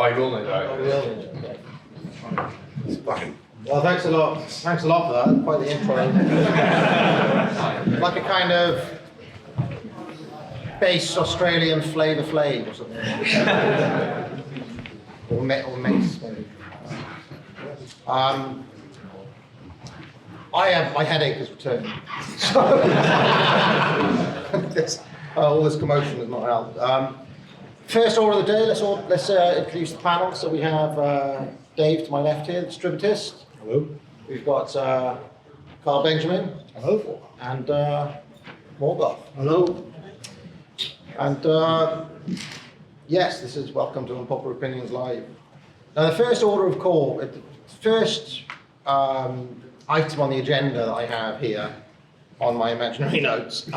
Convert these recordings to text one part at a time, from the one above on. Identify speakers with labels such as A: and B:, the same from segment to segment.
A: Oh, you will no doubt.
B: Oh, we will. Okay. It's fine. Well, thanks a lot. Thanks a lot for that. Quite the intro. Like a kind of bass Australian Flavor Flav or something. or Mace, maybe. My headache has returned. So, all this commotion has not helped. First order of the day, let's introduce the panel. So we have Dave to my left here, the Distributist.
C: Hello.
B: We've got Carl Benjamin.
C: Hello.
B: And Morgoth.
C: Hello.
B: And yes, this is welcome to Unpopular Opinions Live. Now the first order of call, the first item on the agenda that I have here on my imaginary notes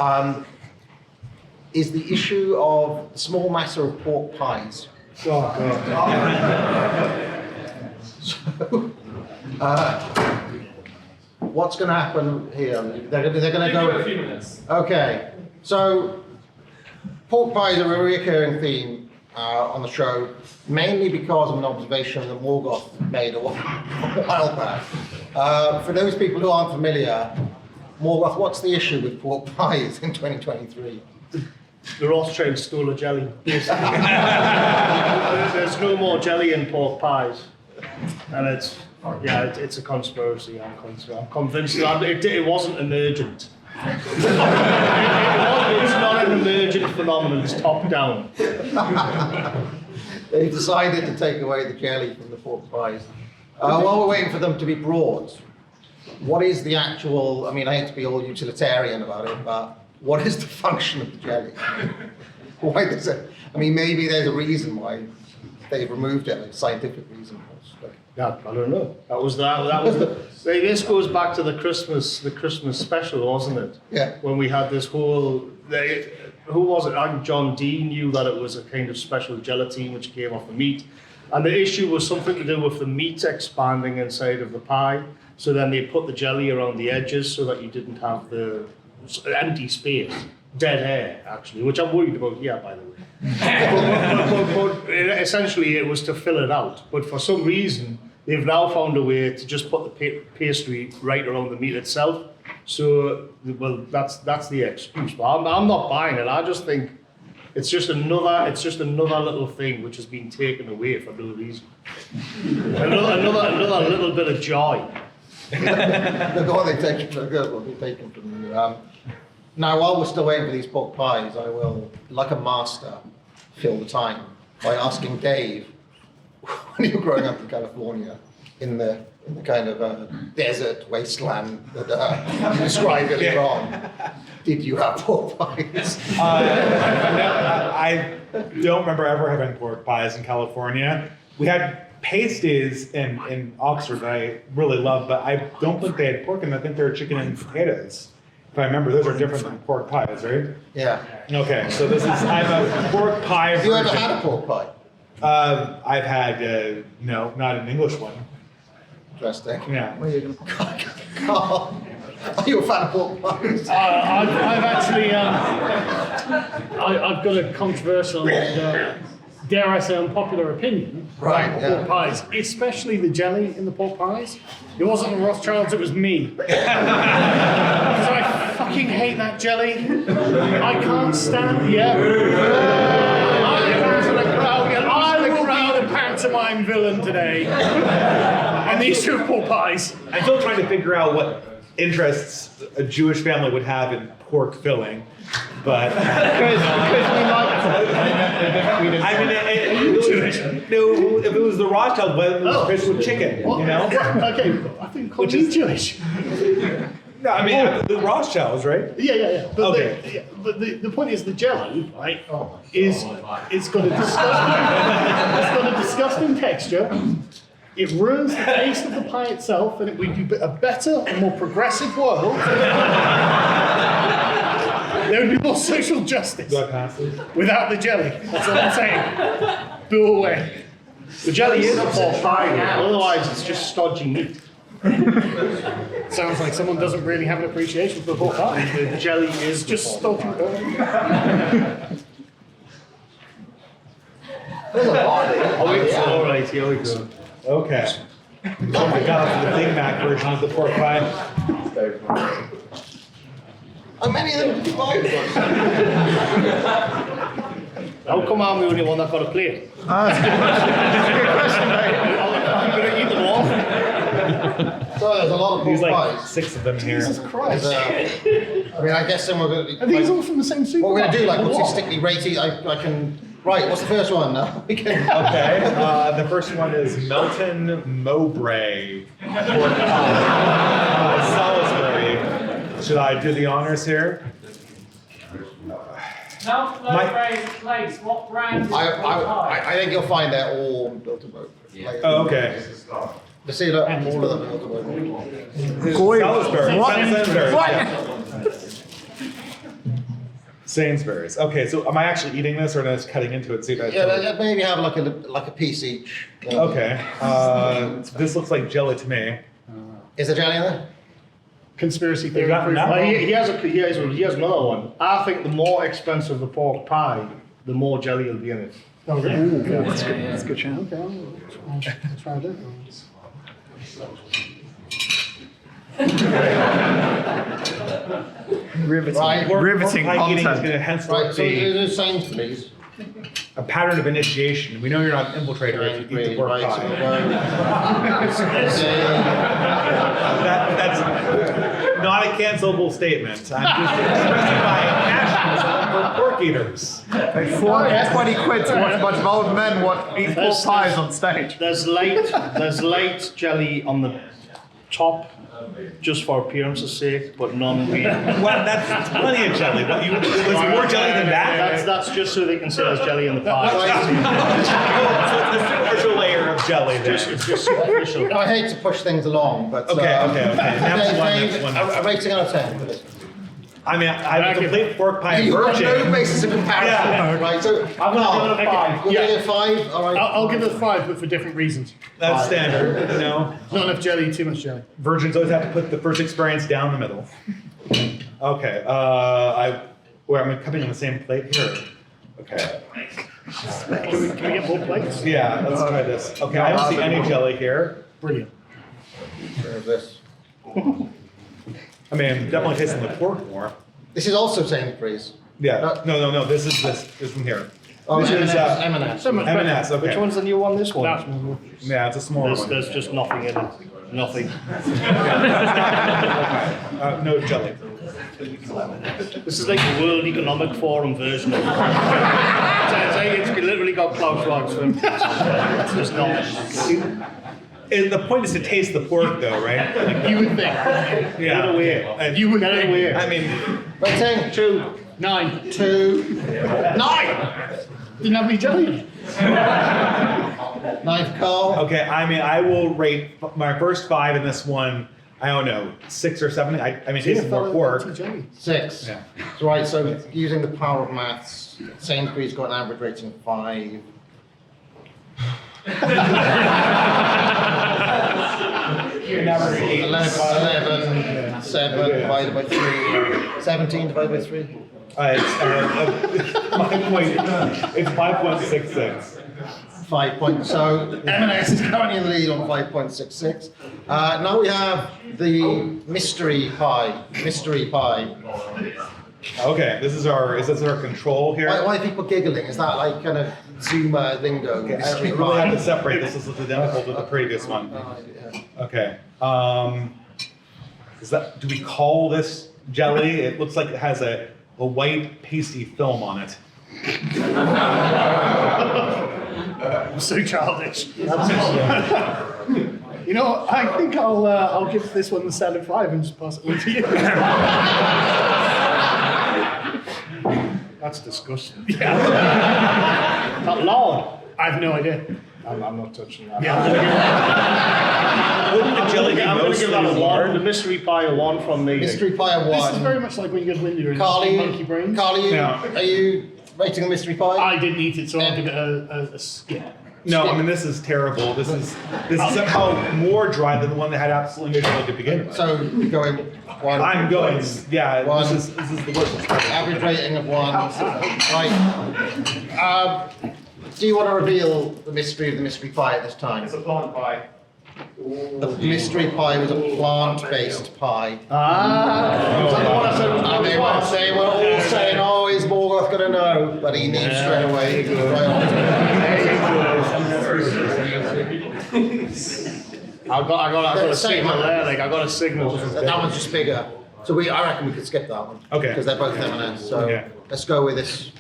B: is the issue of the small matter of pork pies.
C: Oh, God.
B: So, what's going to happen here? They're going to go.
A: A few minutes.
B: Okay, so pork pies are a recurring theme on the show, mainly because of an observation that Morgoth made a while back. For those people who aren't familiar, Morgoth, what's the issue with pork pies in 2023?
C: The Rothschild stole a jelly. There's no more jelly in pork pies, and it's a conspiracy. I'm convinced that it wasn't emergent. It's not an emergent phenomenon. It's top down.
B: They've decided to take away the jelly from the pork pies. While we're waiting for them to be brought, what is the actual? I mean, I hate to be all utilitarian about it, but what is the function of the jelly? Why does it? I mean, maybe there's a reason why they've removed it, a scientific reason.
C: Yeah, I don't know. That was the. This goes back to the Christmas special, wasn't it?
B: Yeah.
C: When we had this whole. Who was it? I think John Dee knew that it was a kind of special gelatine which came off the meat, and the issue was something to do with the meat expanding inside of the pie. So then they put the jelly around the edges so that you didn't have the empty space, dead air actually, which I'm worried about here, by the way. but essentially it was to fill it out. But for some reason, they've now found a way to just put the pastry right around the meat itself. So, well, that's the excuse. But I'm not buying it. I just think it's just another little thing which has been taken away for no reason. another little bit of joy.
B: Look what they take from you. Now, while we're still waiting for these pork pies, I will, like a master, fill the time by asking Dave, when you were growing up in California, in the kind of desert wasteland that you described earlier on, did you have pork pies?
D: I don't remember ever having pork pies in California. We had pasties in Oxford that I really love, but I don't think they had pork in them. I think they were chicken and potatoes. If I remember, those are different than pork pies, right?
B: Yeah.
D: Okay, so I'm a pork pie
B: Have you ever
D: version.
B: had a pork pie?
D: I've had, no, not an English one.
B: Interesting.
D: Yeah.
B: Where are you going to Carl, are you a fan of pork pies?
E: I've actually, I've got a controversial, dare I say, unpopular opinion about pork pies, especially the jelly in the pork pies. It wasn't the Rothschilds, it was me. Because I fucking hate that jelly. I can't stand it. Yeah. I will be the pantomime villain today. And these two are pork pies.
D: I'm still trying to figure out what interests a Jewish family would have in pork filling, but
E: Because we like
D: I mean, if it was the Rothschild, well, it was Chris with chicken, you know?
E: Okay, I think he's Jewish.
D: No, I mean, the Rothschilds, right?
E: Yeah. But,
D: Okay.
E: but the point is the jelly, right, it's got a disgusting texture. It ruins the taste of the pie itself, and it would be a better and more progressive world. There would be more social justice without the jelly. That's all I'm saying. Boo away.
C: The jelly is a pork pie, otherwise it's just stodgy meat.
E: Sounds like someone doesn't really have an appreciation for the pork pie.
C: The jelly is
E: Just stodgy.
B: There's a lot.
C: Oh, it's all right. Here we go.
D: Okay. Oh my God, the Big Mac version of the pork pie.
B: How many of them did you buy?
C: How come I'm the only one that got a plate?
B: That's a good question, mate.
C: I'm going to eat them all.
B: So there's a lot of pork
D: There's like
B: pies.
D: 6 of them here.
E: Jesus Christ.
B: I mean, I guess then we're going to.
E: Are these all from the same supermarket?
B: What we're going to do, like,
E: Or
B: what's
E: what?
B: your stickly rating? I can. Right, what's the first one now? We can.
D: Okay, the first one is Melton Mowbray. Salisbury. Should I do the honors here?
A: Mount Mowbray is a place. What brand is
B: I think you'll find they're all built to vote.
D: Oh, okay.
B: The see, look, all of them are built to vote.
D: Salisbury.
E: What?
D: Sainsbury's.
E: What?
D: Yeah. Sainsbury's. Okay, so am I actually eating this or just cutting into it? See if I
B: Maybe have like a piece each.
D: Okay. This looks like jelly to me.
B: Is there jelly in there?
E: Conspiracy theory.
D: got
E: proof.
D: none?
C: He has another one. I think the more expensive the pork pie, the more jelly will be in it.
E: Oh, really? That's good. That's a good chance. Okay, I'll try that.
B: Right.
F: Riveting
D: Pork pie eating is
F: content.
D: going to henceforth
B: Right, so
D: be
B: do Sainsbury's.
D: a pattern of initiation. We know you're not an infiltrator if you eat the pork
B: Right, so
D: pie.
B: we'll go.
D: That's not a cancelable statement. I'm just expressing my nationalism for pork eaters.
F: They flog 20 quid to watch a bunch of old men eat pork pies on stage.
C: There's light jelly on the top, just for appearance's sake, but none really.
D: Well, that's plenty of jelly. What, was there more jelly than that?
C: That's just so they can say there's jelly in the pie.
D: So it's a superficial layer of jelly there.
C: It's just superficial.
B: I hate to push things along, but
D: Okay. Next
B: Dave,
D: one.
B: a rating out of 10 for this.
D: I mean, I'm a complete pork pie
B: You've got no
D: virgin.
B: basis of comparison.
D: Yeah.
B: Right, so
C: I'm going to give it a 5.
B: We're going to give 5. All right.
E: I'll give it a 5, but for different reasons.
D: That's standard, you know.
E: Not enough jelly, too much jelly.
D: Virgins always have to put the first experience down the middle. Okay, I'm coming on the same plate here. Okay.
E: Can we get more plates?
D: Yeah, let's try this. Okay, I don't see any jelly here.
E: Brilliant.
B: There's this.
D: I mean, definitely tasting the pork more.
B: This is also Sainsbury's.
D: Yeah. No. This one here.
B: Oh,
D: This is,
B: M&S.
E: So much better.
D: M&S. Okay.
C: Which one's the new one? This one?
E: That one.
D: Yeah, it's a smaller one.
C: There's just nothing in it. Nothing.
D: No jelly.
C: This is like the World Economic Forum version of it. It's literally got Klaus Schwab's for it. It's just not.
D: And the point is to taste the pork, though, right? Like,
E: You would think.
D: yeah.
C: Get it away.
D: And
E: You would
C: Get it
E: think.
C: away.
D: I mean,
B: Rating 2.
E: 9.
B: 2. 9.
E: Didn't have any jelly in it.
B: 9 for Carl.
D: okay. I mean, I will rate my first 5 in this one. I don't know, 6 or 7. I mean, tasting more pork.
B: 6.
D: Yeah.
B: So, right, so using the power of maths, Sainsbury's got an average rating of 5. 11, 7 divided by 3, 17 divided by 3.
D: It's 5.66.
B: 5 points. So M&S is currently in the lead on 5.66. Now we have the mystery pie. Mystery pie.
D: Okay, is this our control here?
B: Why are people giggling? Is that like kind of Zoomer lingo?
D: Okay,
B: Mystery
D: we really have to
B: pie.
D: separate this. This is identical to the previous one.
B: Yeah.
D: Okay. Do we call this jelly? It looks like it has a white pasty film on it.
E: So childish. You know, I think I'll give this one the standard 5 and just pass it on to you.
C: That's disgusting.
E: Yeah.
C: That loud.
E: I have no idea.
C: I'm not touching that.
E: Yeah.
D: Wouldn't the jelly be
C: I'm going to give that a 1.
D: mostly
C: The mystery pie a 1 from me.
B: Mystery pie of
E: This is
B: 1.
E: very much like when you go to Linda and
B: Carly,
E: monkey brains.
B: Carly,
D: No.
B: are you rating the mystery pie?
E: I didn't eat it, so I'll give it a skip.
D: No, I mean this is terrible. This is somehow more dry than the one that had absolutely no jelly to begin with.
B: So you're going 1.
D: I'm going. Yeah,
B: One.
D: this is the worst.
B: Average rating of 1. Right. do you want to reveal the mystery of the mystery pie at this time?
D: It's a plant pie.
B: The mystery pie was a plant-based pie.
C: Ah.
B: And they were all saying, "Oh, is Morgoth gonna know?" But he knew straight away. He was right
C: I got
B: They're
C: a
B: the same,
C: signal
B: aren't
C: there.
B: they?
C: Like I got a signal.
B: on. That one's just bigger. So I reckon we could skip that one.
D: Okay.
B: Because they're both M&S. So
D: Okay.
B: let's go with this.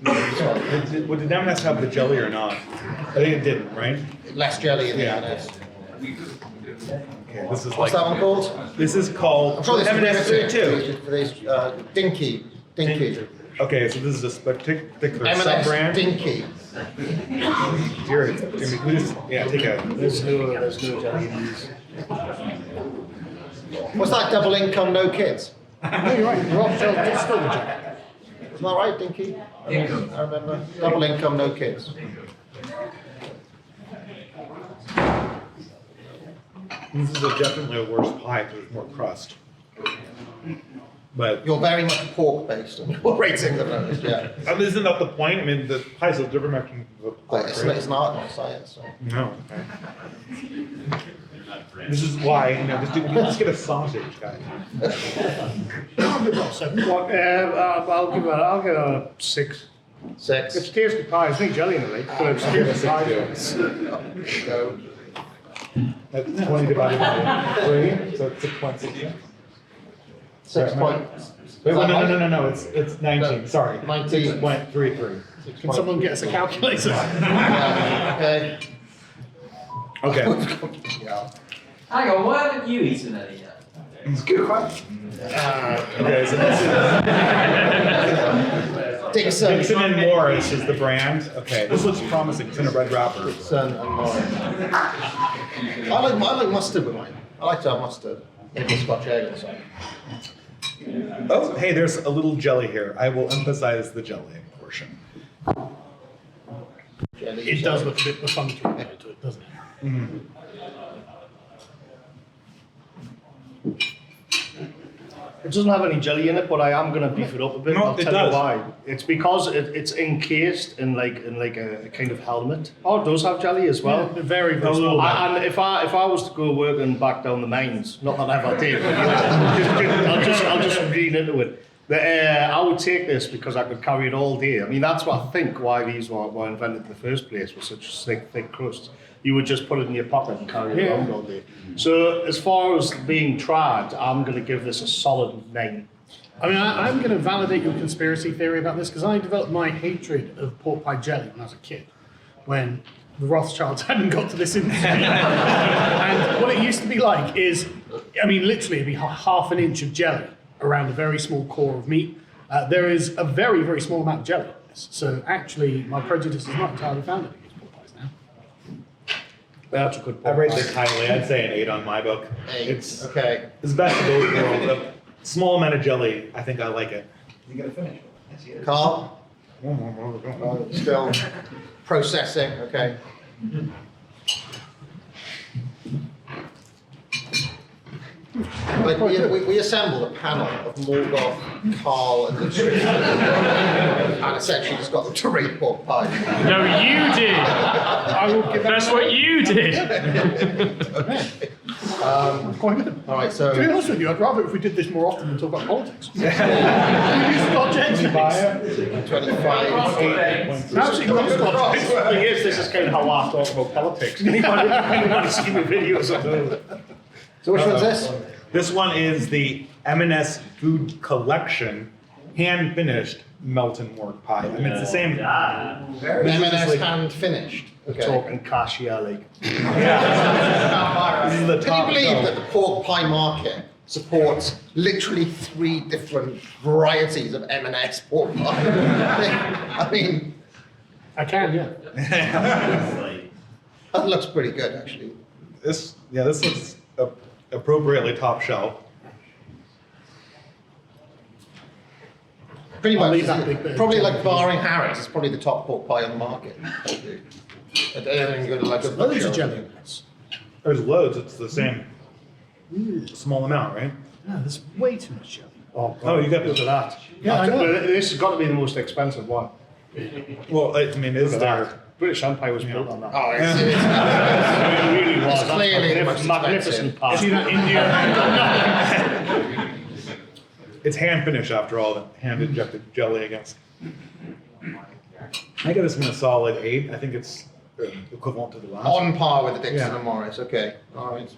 D: Did M&S have the jelly or not? I think it didn't, right?
B: Less jelly in the
D: Yeah.
B: M&S.
D: Okay, this is
B: What's
D: like,
B: that one called?
D: this is called
B: I'm sure this
D: M&S
B: is
D: too.
B: for these Dinky.
D: Okay, so this is a particular
B: M&S
D: sub-brand.
B: Dinky.
D: Here, yeah, take a.
C: There's no jelly in these.
B: What's that? Double income, no kids.
E: No, you're right. Rothschild is still the jelly.
B: Isn't that right, Dinky? I remember. Double income, no kids.
D: This is definitely a worse pie because there's more crust. But
B: You're very much pork-based on your ratings, I've noticed, yeah.
D: isn't that the point? I mean, the pie's a different from the
B: But
D: pork,
B: it's
D: right?
B: not science. So.
D: No. This is why, let's get a sausage, guys.
E: I'll give it a 7.
C: I'll give it a 6.
B: 6.
C: It's tasty pie. There's no jelly in it, right? But it's tasty pie.
B: Go.
D: That's 20 divided by 3, so it's 6.6.
B: 6 point.
D: Wait, no, it's 19,
B: No,
D: sorry.
B: 19.
D: 6.33.
E: Can someone get us a calculator?
B: Okay.
D: Okay.
B: Yeah.
A: Hang on, why haven't you eaten any yet?
D: Okay, so this is
B: Dixon.
D: Dixon and Morris is the brand. Okay, this looks promising. It's in a red wrapper.
B: Dixon and Morris. I like mustard with mine. I like to have mustard. Maybe Scotch egg or something.
D: Oh, hey, there's a little jelly here. I will emphasize the jelly portion.
B: Jelly,
E: It does
B: jelly.
E: look a bit perfunctory to it, doesn't it?
C: It doesn't have any jelly in it, but I am going to beef it up a bit.
D: No,
C: I'll
D: it
C: tell
D: does.
C: you why. It's because it's encased in like a kind of helmet. Oh, it does have jelly as well.
E: Yeah, very, very
D: A little
E: small.
D: bit.
C: And if I was to go working back down the mines, not that I ever did, but I'll just read into it. I would take this because I could carry it all day. I mean, that's what I think why these were invented in the first place, with such thick crusts. You would just put it in your pocket and carry it around all day. So as far as being tried, I'm going to give this a solid 9.
E: I mean, I'm going to validate your conspiracy theory about this because I developed my hatred of pork pie jelly when I was a kid, when the Rothschilds hadn't got to this industry. And what it used to be like is, I mean, literally it'd be half an inch of jelly around a very small core of meat. There is a very, very small amount of jelly in this. So actually, my prejudice is not entirely founded against pork pies now.
C: That's a good
D: I
C: point.
D: rate this highly. I'd say an 8 on my book.
B: 8.
D: It's
B: Okay.
D: the best of both worlds. A small amount of jelly, I think I like it.
B: Carl? Still processing, okay. Like we assembled a panel of Morgoth, Carl, and the Distributist, and essentially just got them to rate pork pie.
A: No, you did.
E: I will give
A: That's what you did.
E: quite good.
B: All right,
E: To be
B: so
E: honest with you, I'd rather if we did this more often than talk about politics. We use Scotch eggs next.
B: 25.
E: Actually, not Scotch eggs.
C: The thing is, this is kind of how I talk about politics. Anybody see my videos of those?
B: So which one's this?
D: This one is the M&S Food Collection hand finished melt and work pie. I mean, it's the same.
B: M&S hand finished. Okay.
C: Talking cash, yeah, like.
D: This is the
B: Can you
D: top
B: believe
D: shelf.
B: that the pork pie market supports literally 3 different varieties of M&S pork pie? I mean,
E: I can, yeah.
B: that looks pretty good, actually.
D: This looks appropriately top shelf.
B: Pretty
E: I'll
B: much.
E: leave that big bit.
B: Probably like barring Harrods, it's probably the top pork pie on the market. I don't think you're gonna like a
E: Loads of jelly in this.
D: There's loads. It's the same small amount, right?
E: No, there's way too much jelly.
C: Oh,
D: Oh, you got
C: look at that.
E: Yeah, I know.
C: But this has got to be the most expensive one.
D: Well, I mean, is there?
C: British Empire was built on that.
B: Oh,
C: It really was.
B: It's clearly the most
C: Magnificent
B: expensive.
C: pie.
E: See that India?
D: It's hand finish after all, the hand injected jelly against. I give this one a solid 8. I think it's equivalent to the last.
B: On par with the Dixon
D: Yeah.
B: and Morris. Okay. All right.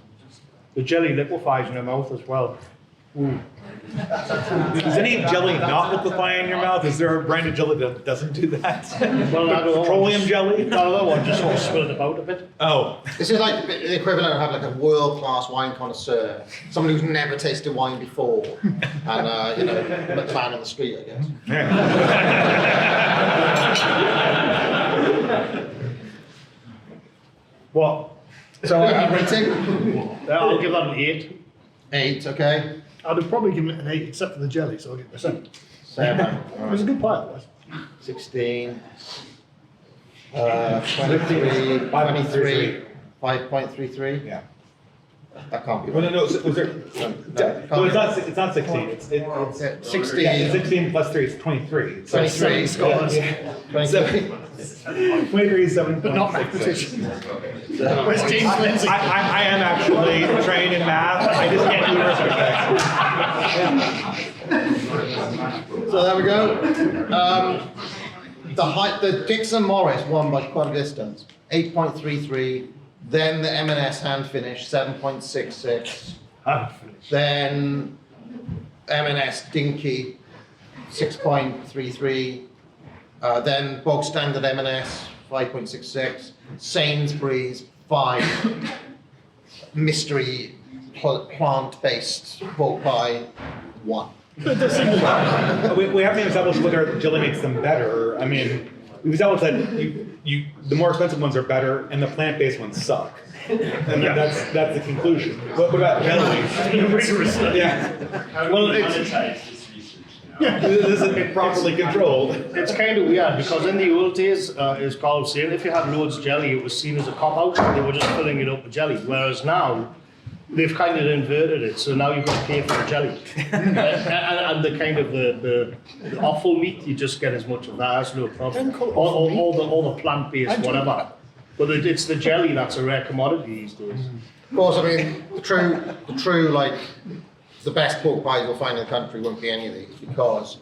C: The jelly liquefies in your mouth as well.
D: Does any jelly not liquefy in your mouth? Is there a brand of jelly that doesn't do that?
C: Well, I don't know.
D: Petroleum jelly?
C: No, that one just sort of spilled about a bit.
D: Oh.
B: This is like the equivalent of having like a world-class wine connoisseur, someone who's never tasted wine before, and McMahon on the street, I guess.
D: Yeah.
C: What?
B: So rating?
C: I'll give that an 8.
B: 8. Okay.
E: I'd have probably given it an 8 except for the jelly, so I'll give it a 7.
B: 7.
E: It was a good pie, otherwise.
B: 16. 23. 23. 5.33.
D: Yeah.
B: That can't be
D: Well,
B: right.
D: no, was there? No, it's not 16. It's
B: 16.
D: yeah, 16 plus 3 is 23. So
B: 23. Scotland. 23.
D: 23 is 7.
E: But not mathematician. Where's James Lindsay?
D: I am actually trained in math. I just can't do arithmetic.
B: So there we go. The Dixon Morris won by quite a distance, 8.33. Then the M&S hand finish, 7.66. Then M&S Dinky, 6.33. Then bog standard M&S, 5.66. Sainsbury's, 5. Mystery plant-based pork pie, 1.
D: We haven't even established whether jelly makes them better. I mean, we've established that the more expensive ones are better, and the plant-based ones suck. And that's the conclusion. What about jelly? Yeah.
C: Well, it's
D: This isn't properly controlled.
C: It's kind of weird because in the old days, as Carl was saying, if you had loads of jelly, it was seen as a cop-out. They were just filling it up with jelly. Whereas now, they've kind of inverted it. So now you've got to pay for the jelly. and the kind of the offal meat, you just get as much of that as no problem. All the plant-based whatever. But it's the jelly that's a rare commodity these days.
B: Of course, I mean, the true, like, the best pork pies you'll find in the country won't be any of these because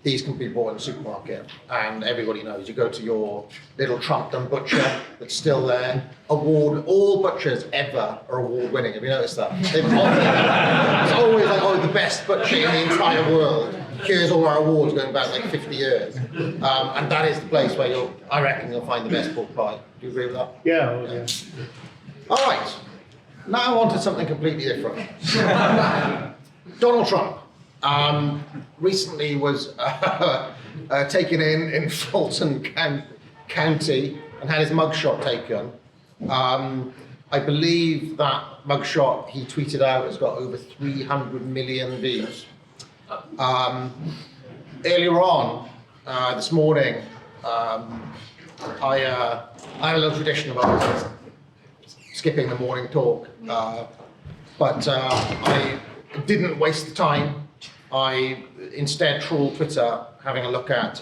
B: these can be bought in the supermarket and everybody knows. You go to your little Trumpton butcher that's still there. All butchers ever are award winning. Have you noticed that? It's always like, oh, the best butcher in the entire world. Here's all our awards going back like 50 years. And that is the place where I reckon you'll find the best pork pie. Do you agree with that?
C: Yeah, well, yeah.
B: All right. Now on to something completely different. Donald Trump recently was taken in Fulton County and had his mugshot taken. I believe that mugshot he tweeted out has got over 300 million views. Earlier on, this morning, I have a little tradition about skipping the morning talk, but I didn't waste the time. I instead trawled Twitter, having a look at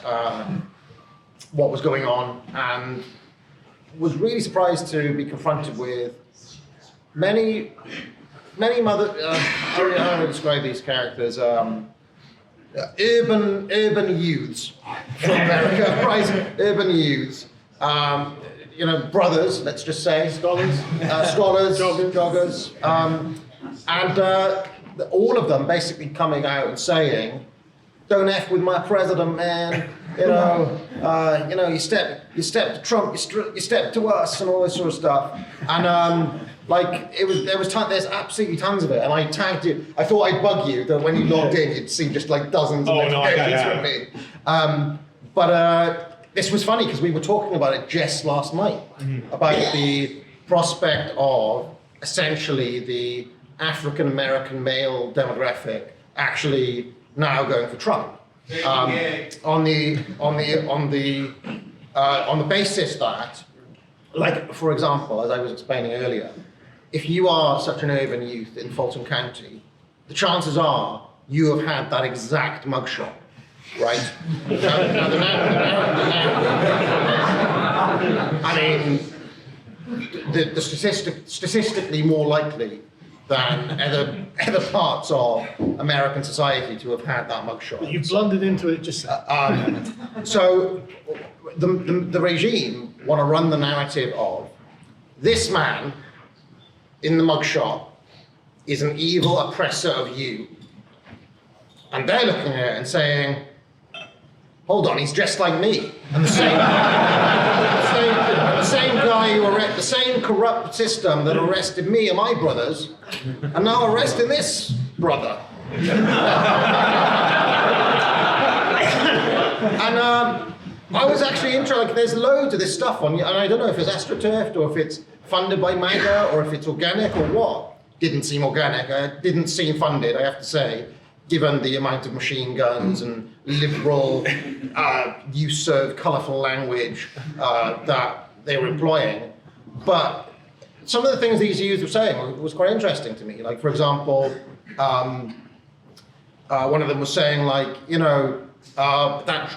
B: what was going on, and was really surprised to be confronted with many mother. I don't know how to describe these characters. Urban youths from America, right? Urban youths. Brothers, let's just say, scholars, joggers, and all of them basically coming out and saying, "Don't f with my president, man. You step to Trump, you step to us, and all this sort of stuff." And there's absolutely tons of it. And I tagged you. I thought I'd bug you that when you logged in, you'd see just like dozens of notifications from me. But this was funny because we were talking about it just last night about the prospect of essentially the African American male demographic actually now going for Trump on the basis that, like, for example, as I was explaining earlier, if you are such an urban youth in Fulton County, the chances are you have had that exact mugshot right? I mean, the statistically more likely than other parts of American society to have had that mugshot.
E: You've blundered into it just
B: So the regime want to run the narrative of this man in the mugshot is an evil oppressor of you. And they're looking at it and saying, hold on, he's dressed like me. And the same guy who the same corrupt system that arrested me and my brothers, and now arresting this brother. And I was actually interested, like, there's loads of this stuff on, and I don't know if it's AstroTurf or if it's funded by MAGA or if it's organic or what. Didn't seem organic, didn't seem funded, I have to say, given the amount of machine guns and liberal use of colourful language that they were employing. But some of the things these youths were saying was quite interesting to me. Like, for example, one of them was saying, like, that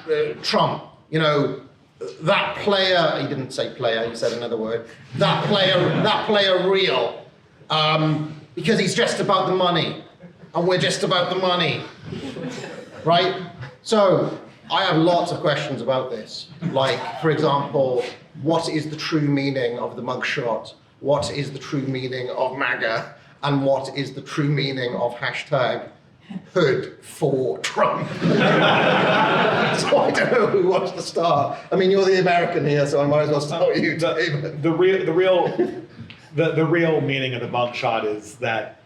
B: Trump, that player, he didn't say player, he said another word, that player real, because he's just about the money, and we're just about the money, right? So I have lots of questions about this. Like, for example, what is the true meaning of the mugshot? What is the true meaning of MAGA? And what is the true meaning of hashtag hood for Trump? So I don't know who wants to start. I mean, you're the American here, so I might as well start with you, David.
D: The real meaning of the mugshot is that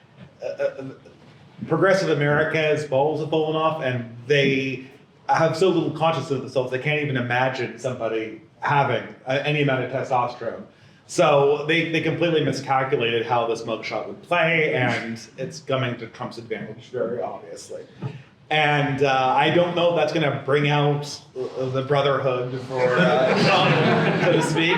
D: progressive America's balls have fallen off, and they have so little consciousness of themselves they can't even imagine somebody having any amount of testosterone. So they completely miscalculated how this mugshot would play, and it's coming to Trump's advantage, very obviously. And I don't know if that's going to bring out the brotherhood for Trump, so to speak.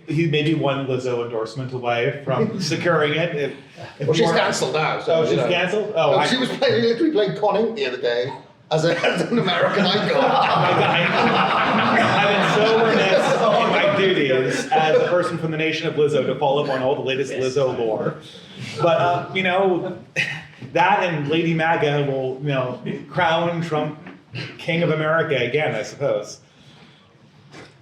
D: He may be one Lizzo endorsement away from securing it.
B: Well, she's cancelled now. So,
D: she's cancelled?
B: She was literally playing Conning the other day as an American icon.
D: I've been so remiss in my duties as a person from the nation of Lizzo to follow up on all the latest Lizzo lore. But, that and Lady MAGA will, crown Trump King of America again, I suppose.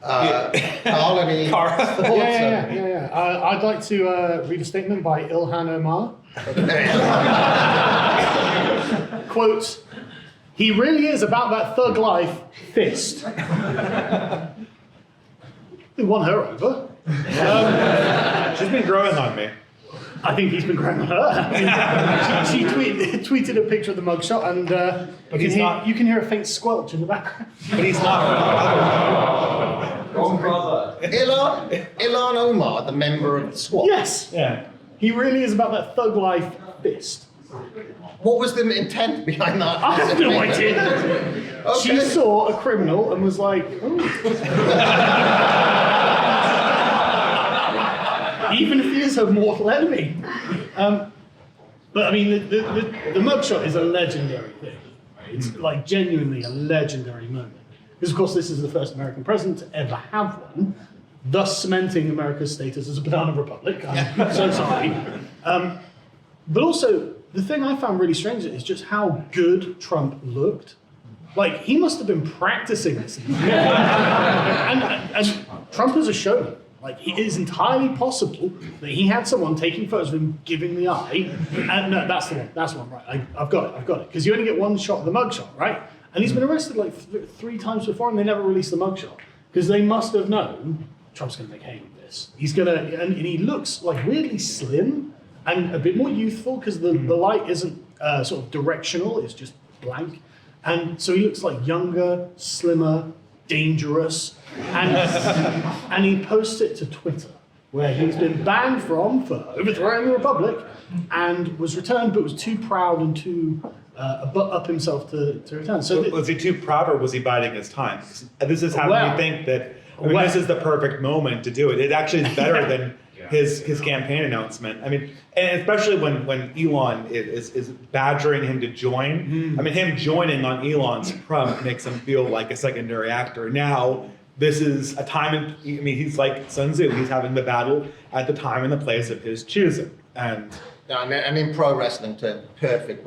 B: Carl, any thoughts?
E: Yeah. I'd like to read a statement by Ilhan Omar. Quote, "He really is about that thug life, fist." They won her over.
D: She's been growing on me.
E: I think he's been growing on her. She tweeted a picture of the mugshot, and you can hear a faint squelch in the background.
D: But he's not.
B: Ilhan Omar, the member of the squad.
E: Yes.
D: Yeah.
E: He really is about that thug life, fist.
B: What was the intent behind that?
E: I have no idea.
B: Okay.
E: She saw a criminal and was like, "Oh." Even if he is her mortal enemy. But I mean, the mugshot is a legendary thing. It's like genuinely a legendary moment. Because of course this is the first American president to ever have one, thus cementing America's status as a banana republic. I'm so sorry. But also, the thing I found really strange is just how good Trump looked. Like, he must have been practicing this. and Trump is a showman. Like, it is entirely possible that he had someone taking photos of him giving the eye. And no, that's the one, right. I've got it. Because you only get one shot of the mugshot, right? And he's been arrested like 3 times before, and they never released the mugshot. Because they must have known Trump's going to make hay with this. He's going to, and he looks like weirdly slim and a bit more youthful because the light isn't sort of directional, it's just blank. And so he looks like younger, slimmer, dangerous. And he posts it to Twitter, where he's been banned from for overthrowing the Republic and was returned, but was too proud and too up himself to return. So
D: was he too proud, or was he biding his time? This is how we think that this is the perfect moment to do it. It actually is better than his campaign announcement. I mean, and especially when Elon is badgering him to join. I mean, him joining on Elon's prompt makes him feel like a secondary actor. Now, this is a time, he's like Sun Tzu. He's having the battle at the time and the place of his choosing. And
B: in pro wrestling terms, perfect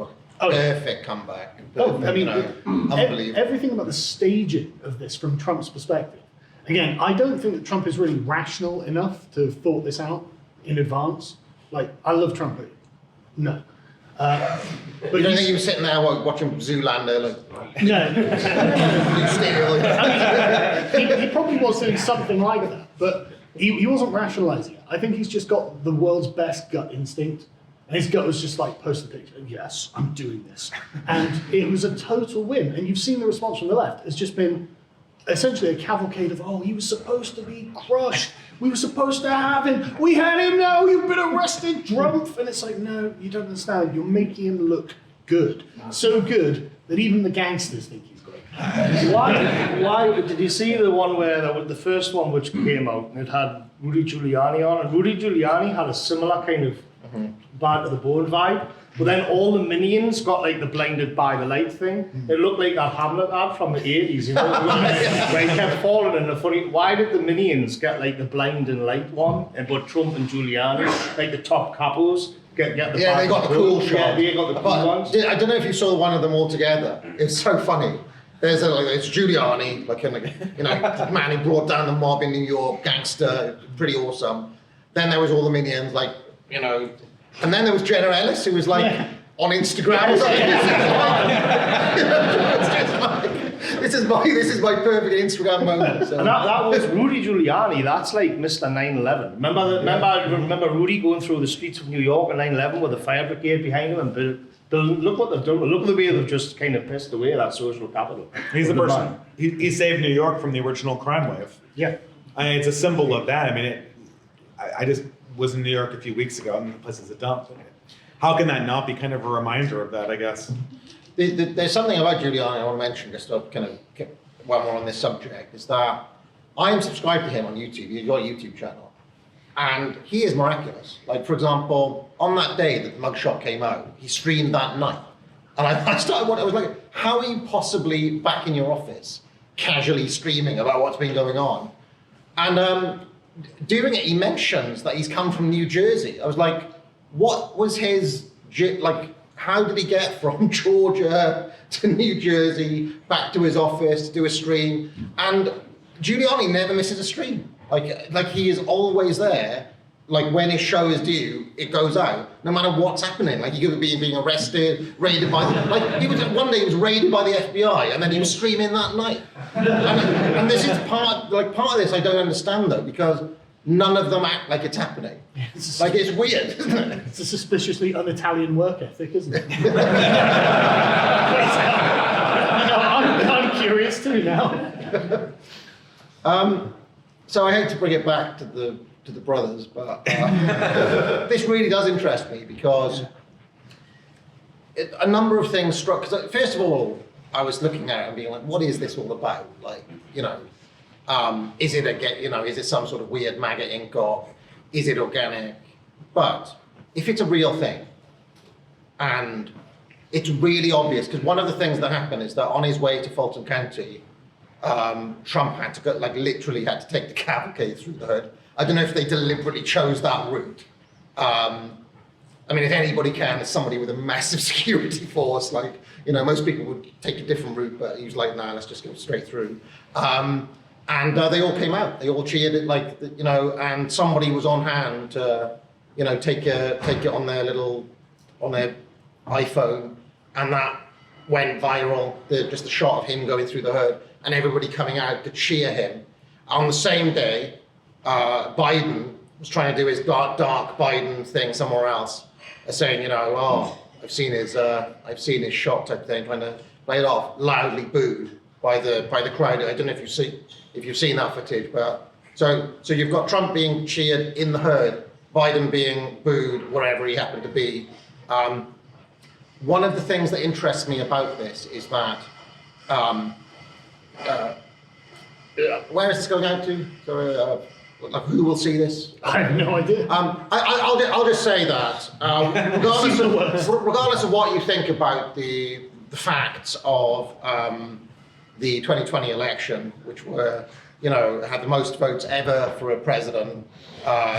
B: comeback. Unbelievable.
E: Everything about the staging of this from Trump's perspective. Again, I don't think that Trump is really rational enough to have thought this out in advance. Like, I love Trump, but no. But
B: you don't think he was sitting there watching Zoolander?
E: No.
B: He
E: he probably was doing something like that, but he wasn't rationalizing it. I think he's just got the world's best gut instinct. And his gut was just like, post the picture, yes, I'm doing this. And it was a total win. And you've seen the response from the left. It's just been essentially a cavalcade of, he was supposed to be crushed. We were supposed to have him. We had him now. You've been arrested, Drumpf. And it's like, no, you don't understand. You're making him look good. So good that even the gangsters think he's great.
C: Why did you see the one where the first one which came out and it had Rudy Giuliani on, and Rudy Giuliani had a similar kind of bad to the bone vibe, but then all the minions got like the blinded by the light thing. It looked like that Hamlet ad from the 80s, you know, where he kept falling in the funny. Why did the minions get like the blind and light one, and but Trump and Giuliani, like the top capos, get the
B: yeah, they got the cool shot.
C: Yeah, they got the cool ones.
B: I don't know if you saw one of them all together. It's so funny. There's it's Giuliani, man who brought down the mob in New York, gangster, pretty awesome. Then there was all the minions, and then there was Jenna Ellis, who was on Instagram. This is my perfect Instagram moment. So.
C: And that was Rudy Giuliani. That's like Mr. 9/11. Remember Rudy going through the streets of New York on 9/11 with the fire brigade behind him, and look what they've done. Look at the way they've just kind of pissed away that social capital.
D: He's the person. He saved New York from the original crime wave.
C: Yeah,
D: it's a symbol of that. I mean, I just was in New York a few weeks ago, and the place is a dump. How can that not be kind of a reminder of that, I guess?
B: There's something about Giuliani I want to mention, just to kind of while we're on this subject, is that I'm subscribed to him on YouTube. He's got a YouTube channel. And he is miraculous. Like, for example, on that day that the mugshot came out, he streamed that night. And I started I was like, how are you possibly back in your office, casually streaming about what's been going on? And doing it, he mentions that he's come from New Jersey. I was like, what was his, how did he get from Georgia to New Jersey, back to his office to do a stream? And Giuliani never misses a stream. Like he is always there. Like when his show is due, it goes out, no matter what's happening. Like he could be being arrested, raided by, one day he was raided by the FBI, and then he was streaming that night. And this is part of this I don't understand though, because none of them act like it's happening. It's weird, isn't it?
E: It's a suspiciously un-Italian work ethic, isn't it? I'm curious too now.
B: So I hate to bring it back to the brothers, but this really does interest me because a number of things struck. Cause first of all, I was looking at it and being like, "What is this all about?" Is it some sort of weird MAGA ink or is it organic? But if it's a real thing, and it's really obvious, because one of the things that happened is that on his way to Fulton County, Trump had to go, literally had to take the cavalcade through the hood. I don't know if they deliberately chose that route. If anybody can, it's somebody with a massive security force. Most people would take a different route, but he was like, nah, let's just go straight through. And they all came out. They all cheered it, and somebody was on hand to, take it on their iPhone, and that went viral. Just the shot of him going through the hood, and everybody coming out to cheer him. On the same day, Biden was trying to do his dark Biden thing somewhere else, saying, I've seen his shot type thing, trying to play it off, loudly booed by the crowd. I don't know if you've seen that footage, but so you've got Trump being cheered in the herd, Biden being booed wherever he happened to be. One of the things that interests me about this is that where is this going out to? Sorry, Like, who will see this?
E: I have no idea.
B: I'll just say that regardless of what you think about the facts of the 2020 election, which were, had the most votes ever for a president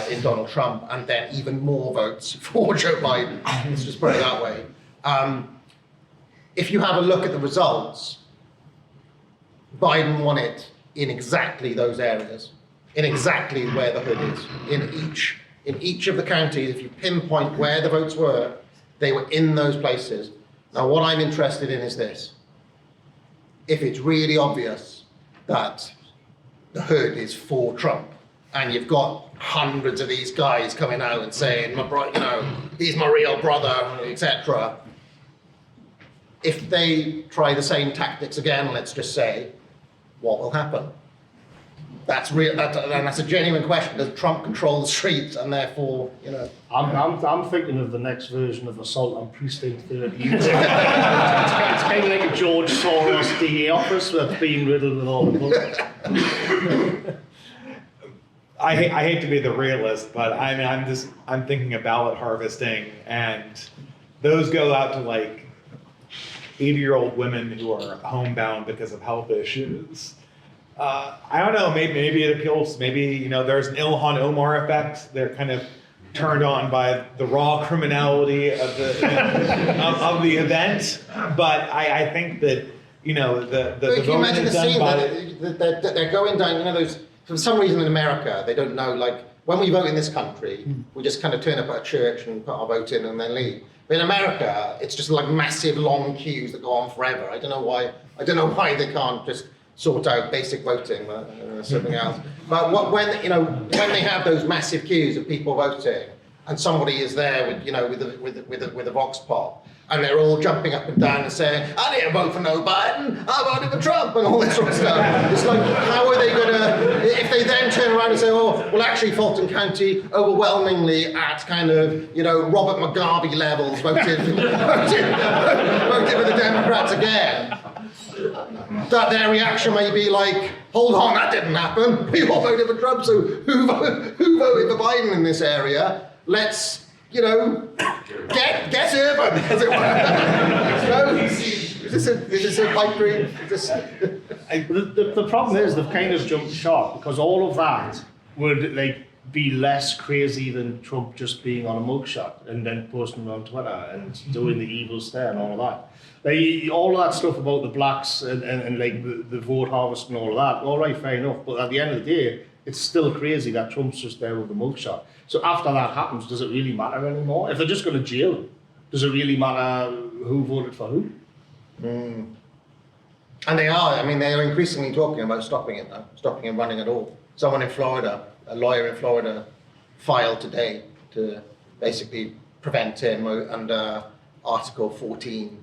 B: in Donald Trump, and then even more votes for Joe Biden. Let's just put it that way. If you have a look at the results, Biden won it in exactly those areas, in exactly where the hood is. In each of the counties, if you pinpoint where the votes were, they were in those places. Now, what I'm interested in is this. If it's really obvious that the hood is for Trump, and you've got hundreds of these guys coming out and saying, he's my real brother, etc. If they try the same tactics again, let's just say, what will happen? That's real. And that's a genuine question. Does Trump control the streets, and therefore,
C: I'm thinking of the next version of Assault on Precinct 30. It's kind of like a George Soros DA office that's being riddled with all the bullets.
D: I hate to be the realist, but I mean, I'm thinking of ballot harvesting, and those go out to like 80-year-old women who are homebound because of health issues. I don't know, maybe it appeals, maybe, there's an Ilhan Omar effect. They're kind of turned on by the raw criminality of the of the event. But I think that, the
B: can you imagine the scene that they're going down, those, for some reason in America, they don't know, like, when we vote in this country, we just kind of turn up at a church and put our vote in and then leave. But in America, it's just like massive long queues that go on forever. I don't know why they can't just sort out basic voting or something else. But when they have those massive queues of people voting, and somebody is there with a vox pop, and they're all jumping up and down and saying, "I didn't vote for no Biden, I voted for Trump," and all this sort of stuff. It's like, how are they gonna? If they then turn around and say, "Oh, well, actually, Fulton County overwhelmingly at kind of Robert Mugabe levels voted for the Democrats again." That their reaction may be like, hold on, that didn't happen. We all voted for Trump, so who voted for Biden in this area? Let's, get urban, as it were. Is this a pipe dream?
C: The problem is they've kind of jumped shot, because all of that would be less crazy than Trump just being on a mugshot and then posting on Twitter and doing the evil stare and all of that. All of that stuff about the blacks and the vote harvest and all of that, all right, fair enough. But at the end of the day, it's still crazy that Trump's just there with the mugshot. So after that happens, does it really matter anymore? If they're just going to jail him, does it really matter who voted for who?
B: And they are. I mean, they are increasingly talking about stopping it now, stopping him running at all. Someone in Florida, a lawyer in Florida, filed today to basically prevent him under Article 14.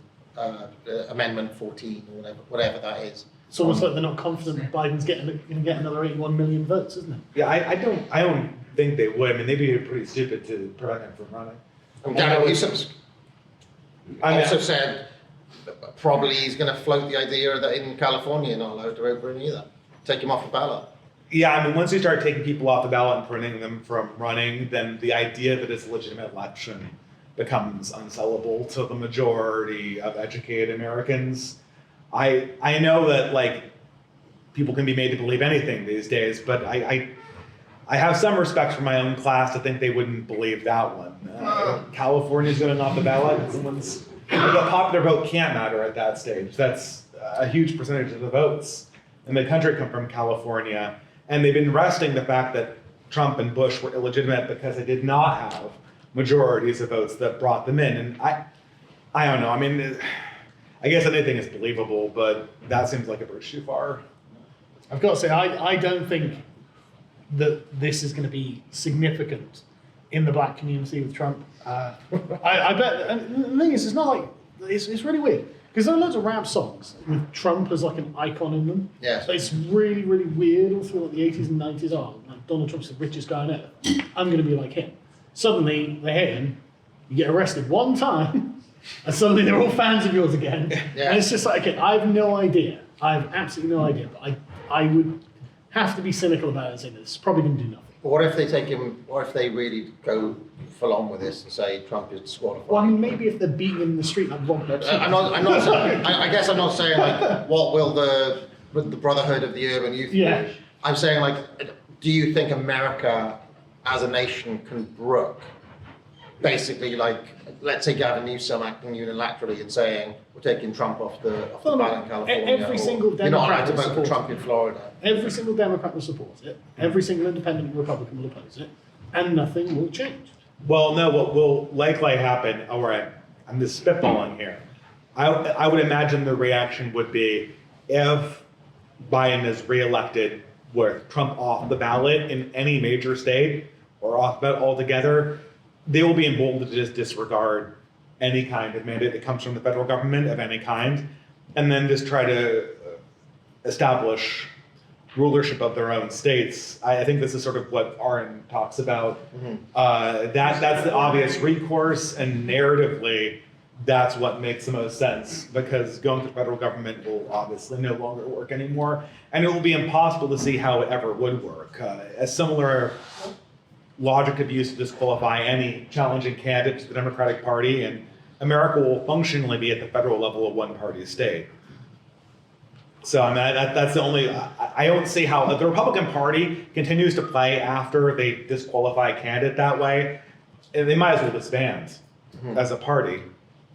B: Amendment 14 or whatever that is.
E: It's almost like they're not confident that Biden's going to get another 81 million votes, isn't it?
D: Yeah, I don't think they would. I mean, they'd be pretty stupid to prevent him from running.
B: Gavin Newsom also said probably he's going to float the idea that in California you're not allowed to vote for him either. Take him off the ballot.
D: Yeah, I mean, once you start taking people off the ballot and preventing them from running, then the idea that it's a legitimate election becomes unsellable to the majority of educated Americans. I know that people can be made to believe anything these days, but I have some respect for my own class to think they wouldn't believe that one. California's going off the ballot. The popular vote can't matter at that stage. That's a huge percentage of the votes in the country come from California, and they've been resting the fact that Trump and Bush were illegitimate because they did not have majorities of votes that brought them in. And I don't know. I mean, I guess anything is believable, but that seems like a bridge too far.
E: I've got to say, I don't think that this is going to be significant in the black community with Trump. I bet, and the thing is, it's not like, it's really weird. Because there are loads of rap songs with Trump as like an icon in them.
B: Yes.
E: So it's really, really weird all through the 80s and 90s. Oh, like Donald Trump's the richest guy on earth. I'm going to be like him. Suddenly, they hit him, you get arrested one time, and suddenly they're all fans of yours again.
B: Yeah.
E: And it's just like, okay, I have no idea. I have absolutely no idea. But I would have to be cynical about it and say that this is probably going to do nothing.
B: What if they take him? What if they really go full on with this and say Trump is disqualified?
E: Well, I mean, maybe if they're beating him in the street like Bob.
B: I guess I'm not saying like what will the Brotherhood of the Urban Youth?
E: Yeah.
B: I'm saying like, do you think America as a nation can brook basically like, let's say Gavin Newsom acting unilaterally and saying we're taking Trump off the ballot in California.
E: Every single
B: you're not allowed
E: Democrat
B: to
E: will
B: vote for
E: support
B: Trump
E: it.
B: in Florida.
E: Every single Democrat will support it. Every single independent Republican will oppose it. And nothing will change.
D: Well, no, what will likely happen, all right, I'm just spitballing here. I would imagine the reaction would be if Biden is reelected with Trump off the ballot in any major state or off ballot altogether, they will be emboldened to just disregard any kind of mandate that comes from the federal government of any kind, and then just try to establish rulership of their own states. I think this is sort of what Aaron talks about. That's the obvious recourse, and narratively, that's what makes the most sense, because going to the federal government will obviously no longer work anymore, and it will be impossible to see how it ever would work. A similar logic could be used to disqualify any challenging candidate to the Democratic Party, and America will functionally be at the federal level a one-party state. So I mean, that's the only, I don't see how, if the Republican Party continues to play after they disqualify a candidate that way, they might as well disband as a party.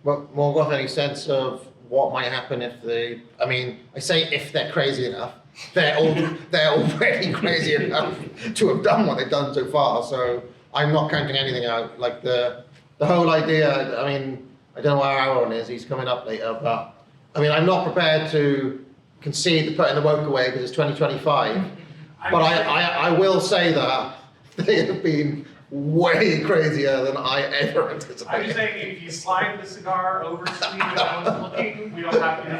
B: Well, Morgoth, any sense of what might happen if they, I mean, I say if they're crazy enough, they're already crazy enough to have done what they've done so far, so I'm not counting anything out. Like the whole idea, I mean, I don't know where Aaron is, he's coming up later, but I mean, I'm not prepared to concede the putting the woke away because it's 2025, but I will say that they have been way crazier than I ever anticipated.
G: I'm just saying, if you slide the cigar over to me when I was looking, we don't have to do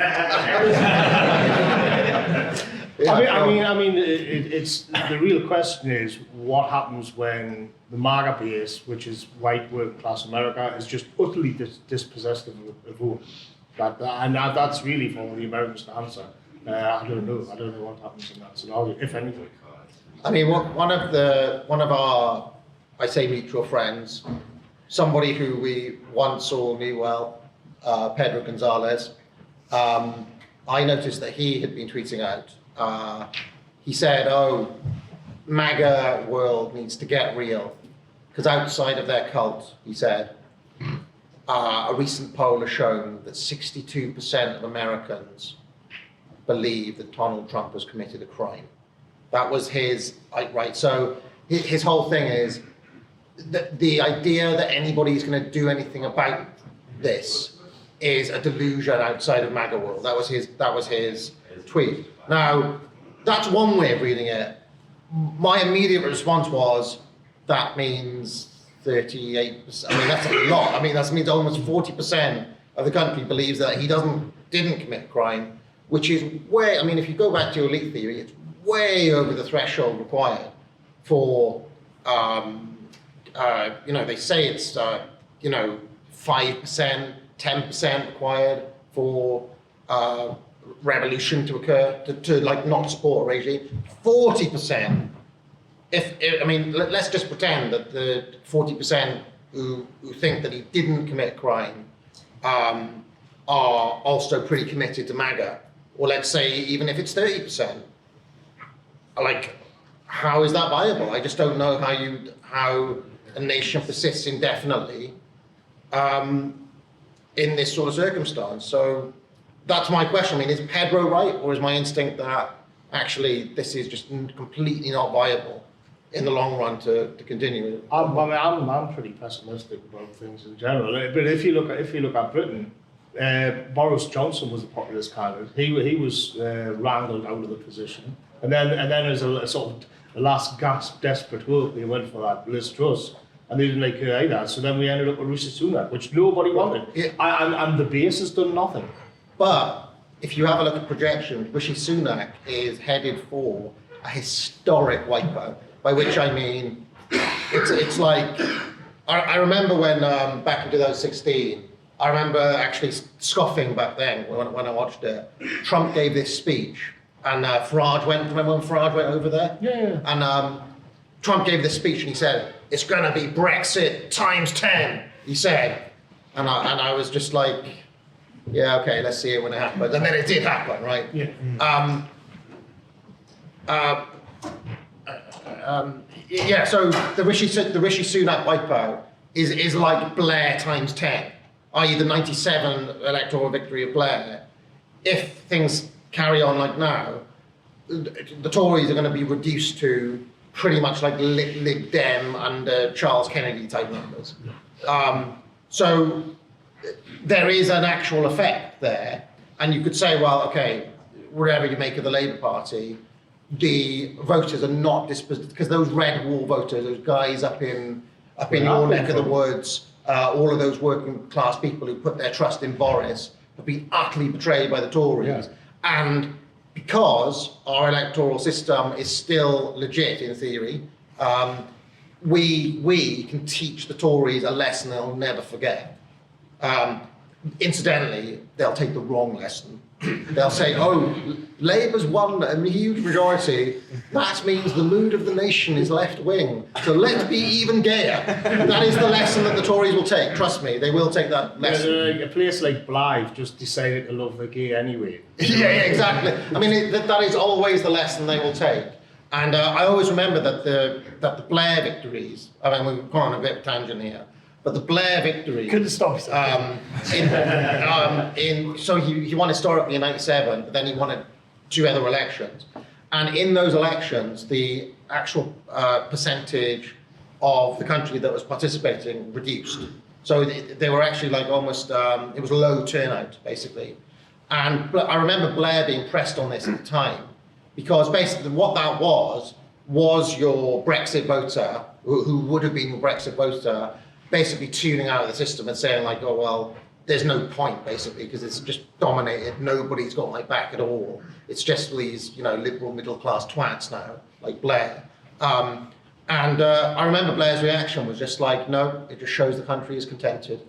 G: that.
B: Yeah,
C: I mean, it's the real question is what happens when the MAGA base, which is white working class America, is just utterly dispossessed of vote. That's really for the Americans to answer. I don't know. I don't know what happens in that scenario, if anything.
B: I mean, one of our, I say mutual friends, somebody who we once all knew well, Pedro Gonzalez, I noticed that he had been tweeting out. He said, oh, MAGA world needs to get real, because outside of their cult, he said, a recent poll has shown that 62% of Americans believe that Donald Trump has committed a crime. That was his, right, so his whole thing is, the idea that anybody's going to do anything about this is a delusion outside of MAGA world. That was his tweet. Now, that's one way of reading it. My immediate response was, that means 38%. I mean, that's a lot. I mean, that means almost 40% of the country believes that he didn't commit a crime, which is way, I mean, if you go back to your elite theory, it's way over the threshold required for, they say it's, 5%, 10% required for revolution to occur, to like not support a regime. 40%, let's just pretend that the 40% who think that he didn't commit a crime are also pretty committed to MAGA. Or let's say even if it's 30%, like, how is that viable? I just don't know how a nation persists indefinitely in this sort of circumstance. So that's my question. I mean, is Pedro right, or is my instinct that actually this is just completely not viable in the long run to continue?
C: I'm pretty pessimistic about things in general. But if you look at Britain, Boris Johnson was the populist candidate. He was wrangled out of the position, and then as a sort of a last gasp, desperate hope, they went for that Liz Truss, and they didn't like her either. So then we ended up with Rishi Sunak, which nobody wanted, and the base has done nothing.
B: But if you have a look at projections, Rishi Sunak is headed for a historic wipeout, by which I mean, it's like, I remember when, back in 2016, I remember actually scoffing back then when I watched it. Trump gave this speech, and Farage remember when Farage went over there?
E: Yeah.
B: And Trump gave this speech and he said, "It's going to be Brexit times 10," he said. And I was just like, yeah, okay, let's see it when it happens. And then it did happen, right?
E: Yeah.
B: Yeah, so the Rishi Sunak wipeout is like Blair times 10, i.e. the 97 electoral victory of Blair. If things carry on like now, the Tories are going to be reduced to pretty much like Lib Dem under Charles Kennedy type numbers. So there is an actual effect there, and you could say, well, okay, whatever you make of the Labour Party, the voters are not disposed, because those red wall voters, those guys up in your neck of the woods, all of those working class people who put their trust in Boris have been utterly betrayed by the Tories.
C: Yeah.
B: And because our electoral system is still legit in theory, we can teach the Tories a lesson they'll never forget. Incidentally, they'll take the wrong lesson. They'll say, oh, Labour's won a huge majority. That means the mood of the nation is left wing. So let's be even gayer. That is the lesson that the Tories will take. Trust me, they will take that lesson.
C: A place like Blythe just decided to love the gay anyway.
B: Yeah, exactly. I mean, that is always the lesson they will take. And I always remember that the Blair victories, I mean, we've gone on a bit of a tangent here, but the Blair victories.
E: Couldn't stop yourself.
B: So he won historically in '97, but then he won 2 other elections. And in those elections, the actual percentage of the country that was participating reduced. So they were actually like almost, it was low turnout, basically. And I remember Blair being pressed on this at the time, because basically what that was your Brexit voter, who would have been your Brexit voter, basically tuning out of the system and saying like, oh, well, there's no point basically, because it's just dominated. Nobody's got my back at all. It's just these, liberal middle class twats now, like Blair. And I remember Blair's reaction was just like, no, it just shows the country is contented.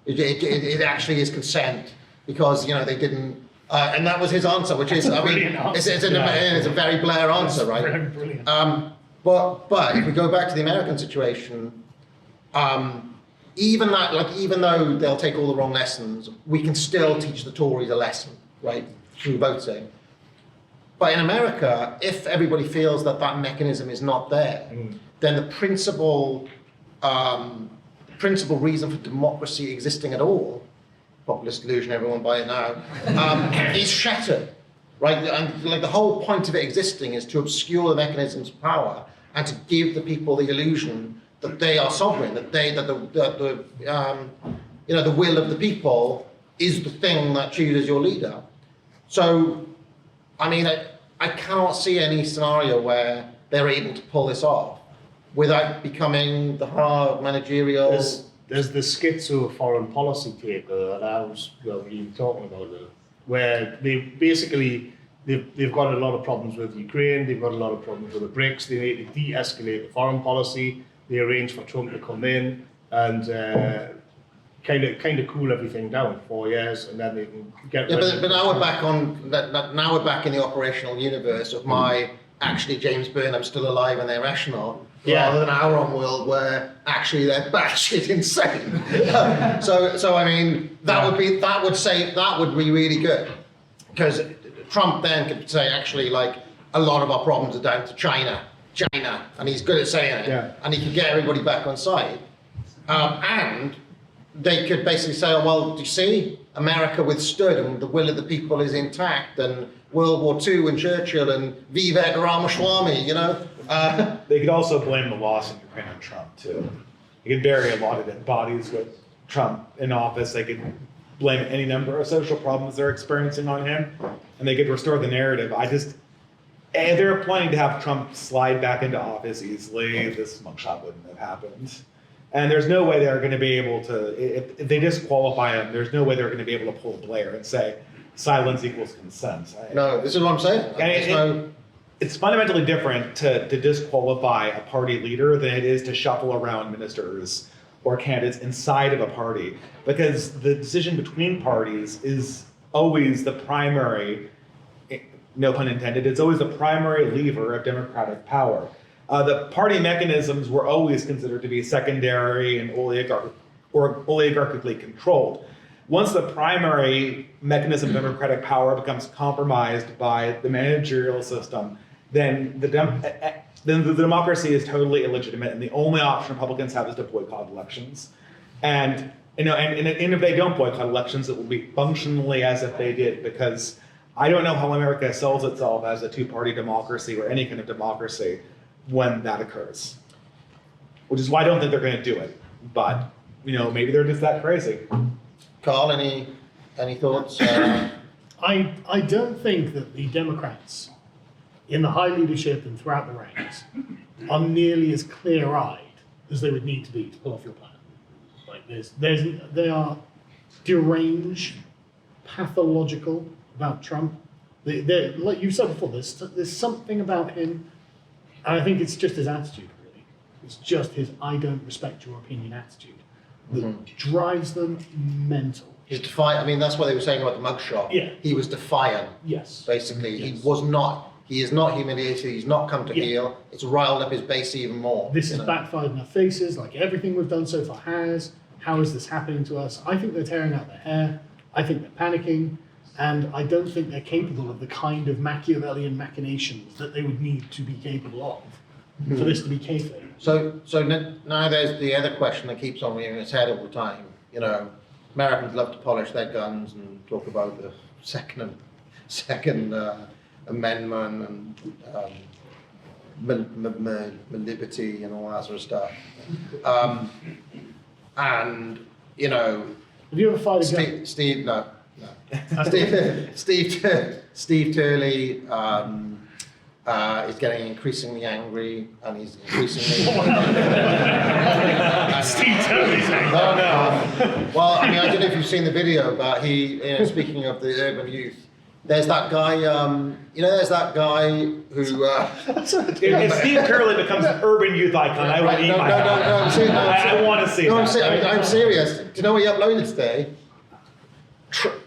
B: It actually is consent, because, they didn't, and that was his answer, which is, it's a very Blair answer, right?
E: Brilliant.
B: But if we go back to the American situation, even though they'll take all the wrong lessons, we can still teach the Tories a lesson, right, through voting. But in America, if everybody feels that mechanism is not there, then the principal reason for democracy existing at all, populist delusion, everyone buy it now, is shattered, right? And like the whole point of it existing is to obscure the mechanisms of power and to give the people the illusion that they are sovereign, that the will of the people is the thing that chooses your leader. So, I mean, I cannot see any scenario where they're able to pull this off without becoming the hard managerial.
C: There's the schizo foreign policy paper that I was really talking about, where they've got a lot of problems with Ukraine, they've got a lot of problems with the BRICS, they need to de-escalate the foreign policy, they arrange for Trump to come in and kind of cool everything down for 4 years, and then they can get rid of it.
B: But now we're back on that. Now we're back in the operational universe of actually James Burnham's still alive and they're rational, rather than our own world where actually they're batshit insane. So I mean that would be really good, because Trump then could say actually like a lot of our problems are down to China, and he's good at saying it, and he could get everybody back on side, and they could basically say, oh, well, do you see, America withstood and the will of the people is intact, and World War II and Churchill and Vivek Ramaswamy,
D: They could also blame the loss in Ukraine on Trump, too. They could bury a lot of dead bodies with Trump in office. They could blame any number of social problems they're experiencing on him, and they could restore the narrative. They're planning to have Trump slide back into office easily. This mugshot wouldn't have happened. And there's no way they're going to be able to, if they disqualify him, there's no way they're going to be able to pull Blair and say silence equals consent.
B: No, this is what I'm saying.
D: It's fundamentally different to disqualify a party leader than it is to shuffle around ministers or candidates inside of a party, because the decision between parties is always the primary, no pun intended, it's always the primary lever of democratic power. The party mechanisms were always considered to be secondary and oligarchically controlled. Once the primary mechanism of democratic power becomes compromised by the managerial system, then the democracy is totally illegitimate, and the only option Republicans have is to boycott elections. And if they don't boycott elections, it will be functionally as if they did, because I don't know how America sells itself as a two-party democracy or any kind of democracy when that occurs. Which is why I don't think they're going to do it. But maybe they're just that crazy.
B: Carl, any thoughts?
E: I don't think that the Democrats in the high leadership and throughout the ranks are nearly as clear-eyed as they would need to be to pull off your plan. Like they are deranged, pathological about Trump. They're, like you said before, there's something about him, and I think it's just his attitude, really. It's just his "I don't respect your opinion" attitude that drives them mental.
B: He's defiant. I mean, that's what they were saying about the mugshot.
E: Yeah.
B: He was defiant.
E: Yes.
B: Basically,
E: Yes.
B: He is not humiliated. He's not come to heel. It's riled up his base even more.
E: This has backfired in our faces, like everything we've done so far has. How is this happening to us? I think they're tearing out their hair. I think they're panicking. And I don't think they're capable of the kind of Machiavellian machinations that they would need to be capable of for this to be kayfabe.
B: So now there's the other question that keeps on rearing its head all the time. Americans love to polish their guns and talk about the Second Amendment and liberty and all that sort of stuff.
E: Have you ever fired a gun?
B: Steve Turley is getting increasingly angry, and he's increasingly.
E: Steve Turley's angry.
B: No. Well, I mean, I don't know if you've seen the video, but speaking of the urban youth, there's that guy. There's that guy who.
D: If Steve Turley becomes an urban youth icon, I will eat my dog. I want to see that.
B: I'm serious. Do you know what he uploaded today?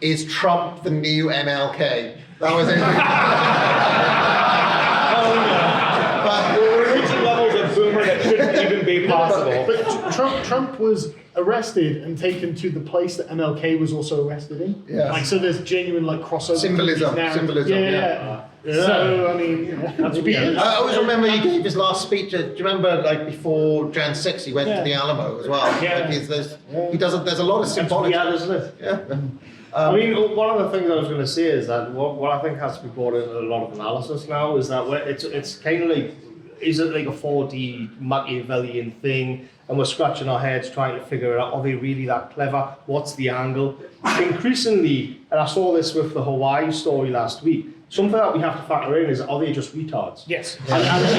B: Is Trump the new MLK? That was it.
D: But we're reaching levels of boomer that shouldn't even be possible.
E: But Trump was arrested and taken to the place that MLK was also arrested in.
B: Yeah.
E: So there's genuine crossover.
B: Symbolism.
E: Yeah. So I mean, that's weird.
B: I always remember he gave his last speech. Do you remember, before Jan 6, he went to the Alamo as well?
E: Yeah.
B: There's a lot of symbolic.
C: Isn't it?
B: Yeah.
C: I mean, one of the things I was going to say is that what I think has to be brought into a lot of analysis now is that it's kind of like, is it like a 4D Machiavellian thing, and we're scratching our heads trying to figure it out, are they really that clever? What's the angle? Increasingly, and I saw this with the Hawaii story last week, something that we have to factor in is, are they just retards?
E: Yes.
C: And it's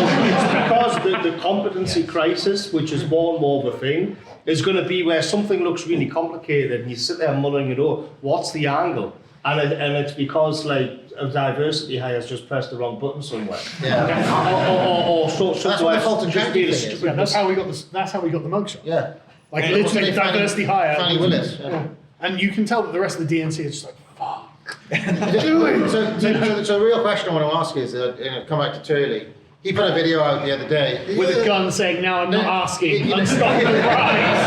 C: because the competency crisis, which is more and more of a thing, is going to be where something looks really complicated and you sit there mulling it over, what's the angle? And it's because a diversity hire has just pressed the wrong button somewhere.
B: Yeah.
C: That's
B: what the Fulton County thing is.
E: Yeah, that's how we got the mugshot.
B: Yeah.
E: Literally diversity hire.
B: Fannie Willis. Yeah.
E: And you can tell that the rest of the DNC is just like, fuck.
B: So the real question I want to ask is, come back to Turley. He put a video out the other day
E: with a gun saying, "Now I'm not asking, unstop the rise."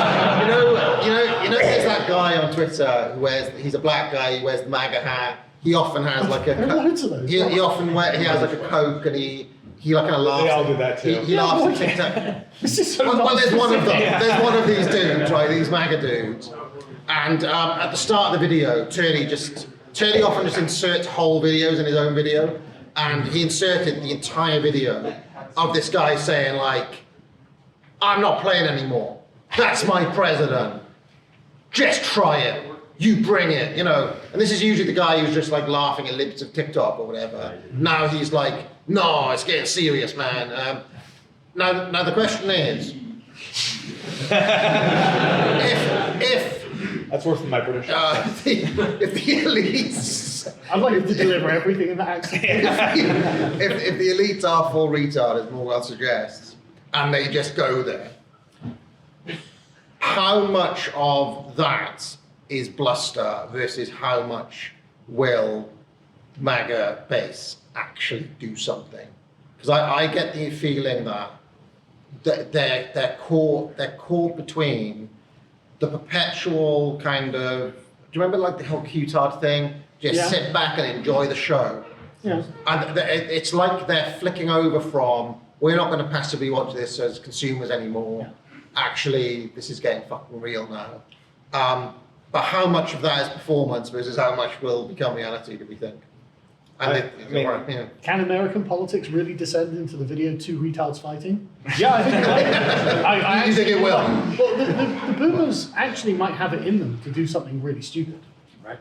B: There's that guy on Twitter he's a black guy, he wears the MAGA hat. He often has
E: There are loads of those.
B: he has a Coke, and he kind of laughs.
D: They all do that too.
B: He laughs at TikTok.
E: This is so
B: Well, there's one of them.
E: non-specific.
B: There's one of these dudes, right? These MAGA dudes. And at the start of the video, Turley often just inserts whole videos in his own video, and he inserted the entire video of this guy saying "I'm not playing anymore. That's my president. Just try it. You bring it." And this is usually the guy who's just laughing at libs of TikTok or whatever. Now he's like, "No, it's getting serious, man." Now the question is, if
D: That's worse than my British accent.
B: if the elites,
E: I'd like you to deliver everything in that accent.
B: if the elites are full retard, as Morgoth suggests, and they just go there, how much of that is bluster versus how much will MAGA base actually do something? Because I get the feeling that they're caught between the perpetual kind of, do you remember like the whole Q-tard thing? Just sit back and enjoy the show.
E: Yeah.
B: And it's like they're flicking over from, we're not going to passively watch this as consumers anymore. Actually, this is getting fucking real now. But how much of that is performance versus how much will become reality, do we think? And
E: Can American politics really descend into the video two retards fighting? Yeah, I think it might.
B: You think it will?
E: Well, the boomers actually might have it in them to do something really stupid, right?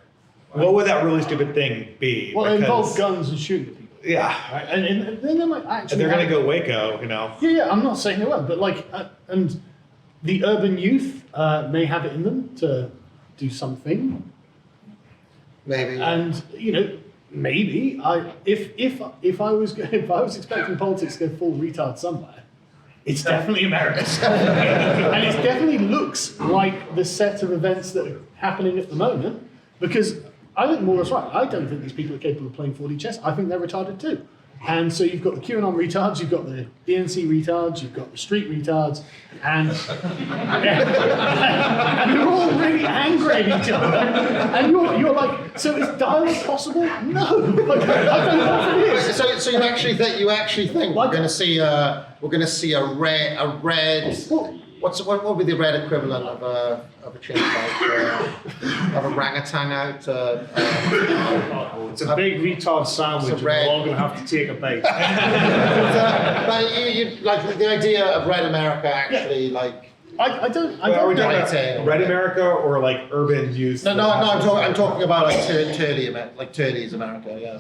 D: What would that really stupid thing be?
E: Well, it involves guns and shooting at people.
D: Yeah.
E: Right? And then they might actually.
D: They're going to go Waco, you know.
E: Yeah, I'm not saying they won't, but like, and the urban youth may have it in them to do something.
B: Maybe.
E: And maybe if I was expecting politics to go full retard somewhere, it's definitely America, and it definitely looks like the set of events that are happening at the moment. Because I think Morgoth's right. I don't think these people are capable of playing 4D chess. I think they're retarded too. And so you've got the QAnon retards, you've got the DNC retards, you've got the street retards, and they're all really angry at each other. And you're like, so is dialogue possible? No, like, I don't know if it is.
B: So you actually think we're going to see a red. What would be the red equivalent of a chimpanzee, of orangutan out?
C: It's a big retard sandwich, and we're all going to have to take a bite.
B: But you like the idea of Red America actually like.
E: I don't
D: Are we
E: know.
D: talking about Red America or like urban youth?
B: No. I'm talking about like Turley's America. Yeah.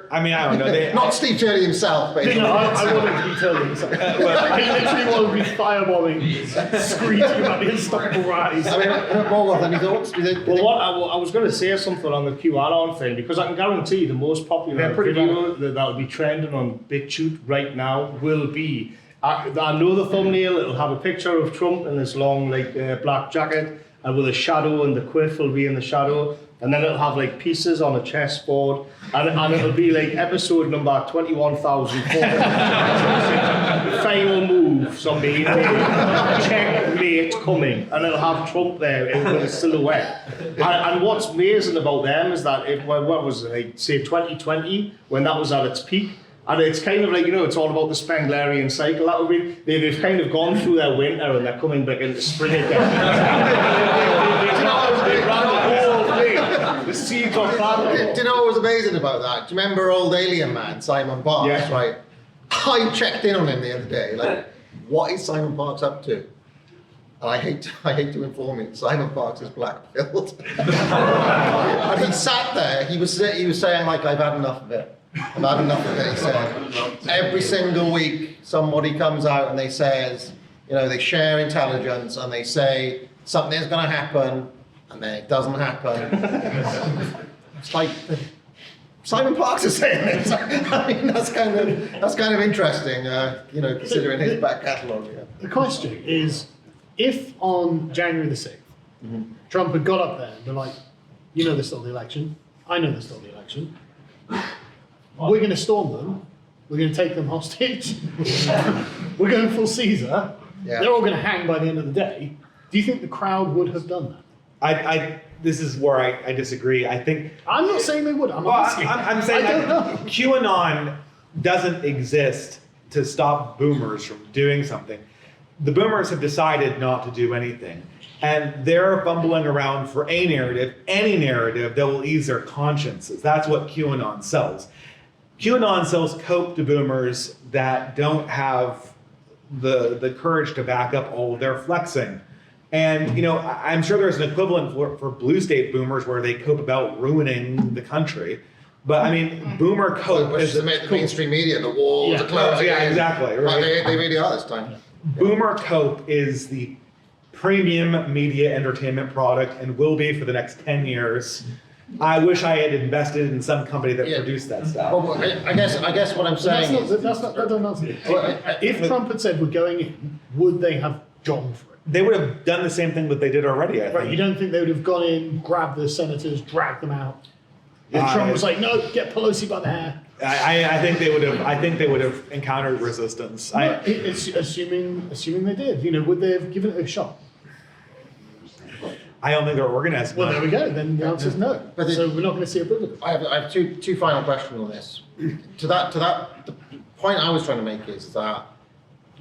D: I mean, I don't know.
B: Not Steve Turley himself, basically.
E: No, I want it to be Turley. I literally want to be firebombing, screeching about the unstoppable rise.
B: I mean, Morgoth, any thoughts?
C: Well, I was going to say something on the QAnon thing, because I can guarantee the most popular video that'll be trending on BitChute right now will be, I know the thumbnail, it'll have a picture of Trump in this long black jacket, and with a shadow, and the quiff will be in the shadow. And then it'll have like pieces on a chessboard, and it'll be like episode number 21,004. Final move, zombie. Checkmate coming, and it'll have Trump there with a silhouette. And what's amazing about them is that what was it, like, say 2020 when that was at its peak. And it's kind of like, it's all about the Spenglerian cycle. That would be, they've kind of gone through their winter and they're coming back into spring again. They ran the whole thing. The seeds are planted.
B: Do you know what was amazing about that? Do you remember old alien man, Simon Parks, right? I checked in on him the other day. Like, what is Simon Parks up to? And I hate to inform you, Simon Parks is black-pilled. And he sat there, he was saying, like, I've had enough of it. I've had enough of it, he said. Every single week, somebody comes out and they says, they share intelligence and they say something's going to happen, and then it doesn't happen. It's like Simon Parks is saying this. I mean, that's kind of interesting, considering his back catalogue. Yeah.
E: The question is, if on January the 6th, Trump had got up there and been like, there's still the election, I know there's still the election, we're going to storm them, we're going to take them hostage, we're going full Caesar, they're all going to hang by the end of the day, do you think the crowd would have done that?
D: This is where I disagree. I think
E: I'm not saying they would. I'm
D: saying
E: I don't know.
D: QAnon doesn't exist to stop boomers from doing something. The boomers have decided not to do anything, and they're fumbling around for any narrative that will ease their consciences. That's what QAnon sells. QAnon sells cope to boomers that don't have the courage to back up all of their flexing. And, I'm sure there's an equivalent for blue state boomers where they cope about ruining the country. But, I mean, boomer cope is
B: the mainstream media, the walls, the clothes.
D: Yeah, exactly. Right.
B: They really are this time.
D: Boomer cope is the premium media entertainment product and will be for the next 10 years. I wish I had invested in some company that produced that stuff.
B: Well, I guess what I'm saying
E: that doesn't answer it. If Trump had said we're going in, would they have gone for it?
D: They would have done the same thing that they did already, I think.
E: Right, you don't think they would have gone in, grabbed the senators, dragged them out? And Trump was like, no, get Pelosi by the hair.
D: I think they would have. I think they would have encountered resistance.
E: It's assuming they did. You know, would they have given it a shot?
D: I don't think they're organized.
E: Well, there we go. Then the answer is no.
B: But
E: So we're not going to see a bullet.
B: I have two final questions on this. The point I was trying to make is that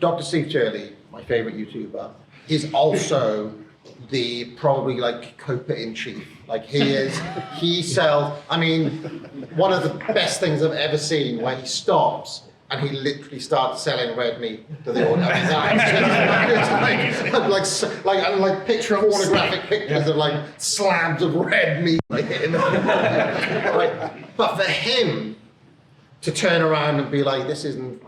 B: Dr. Steve Turley, my favorite YouTuber, is also the probably like Copa in chief. Like he sells. I mean, one of the best things I've ever seen where he stops and he literally starts selling red meat to the audience. I mean, it's like picture pornographic pictures of like slabs of red meat like in the right. But for him to turn around and be like,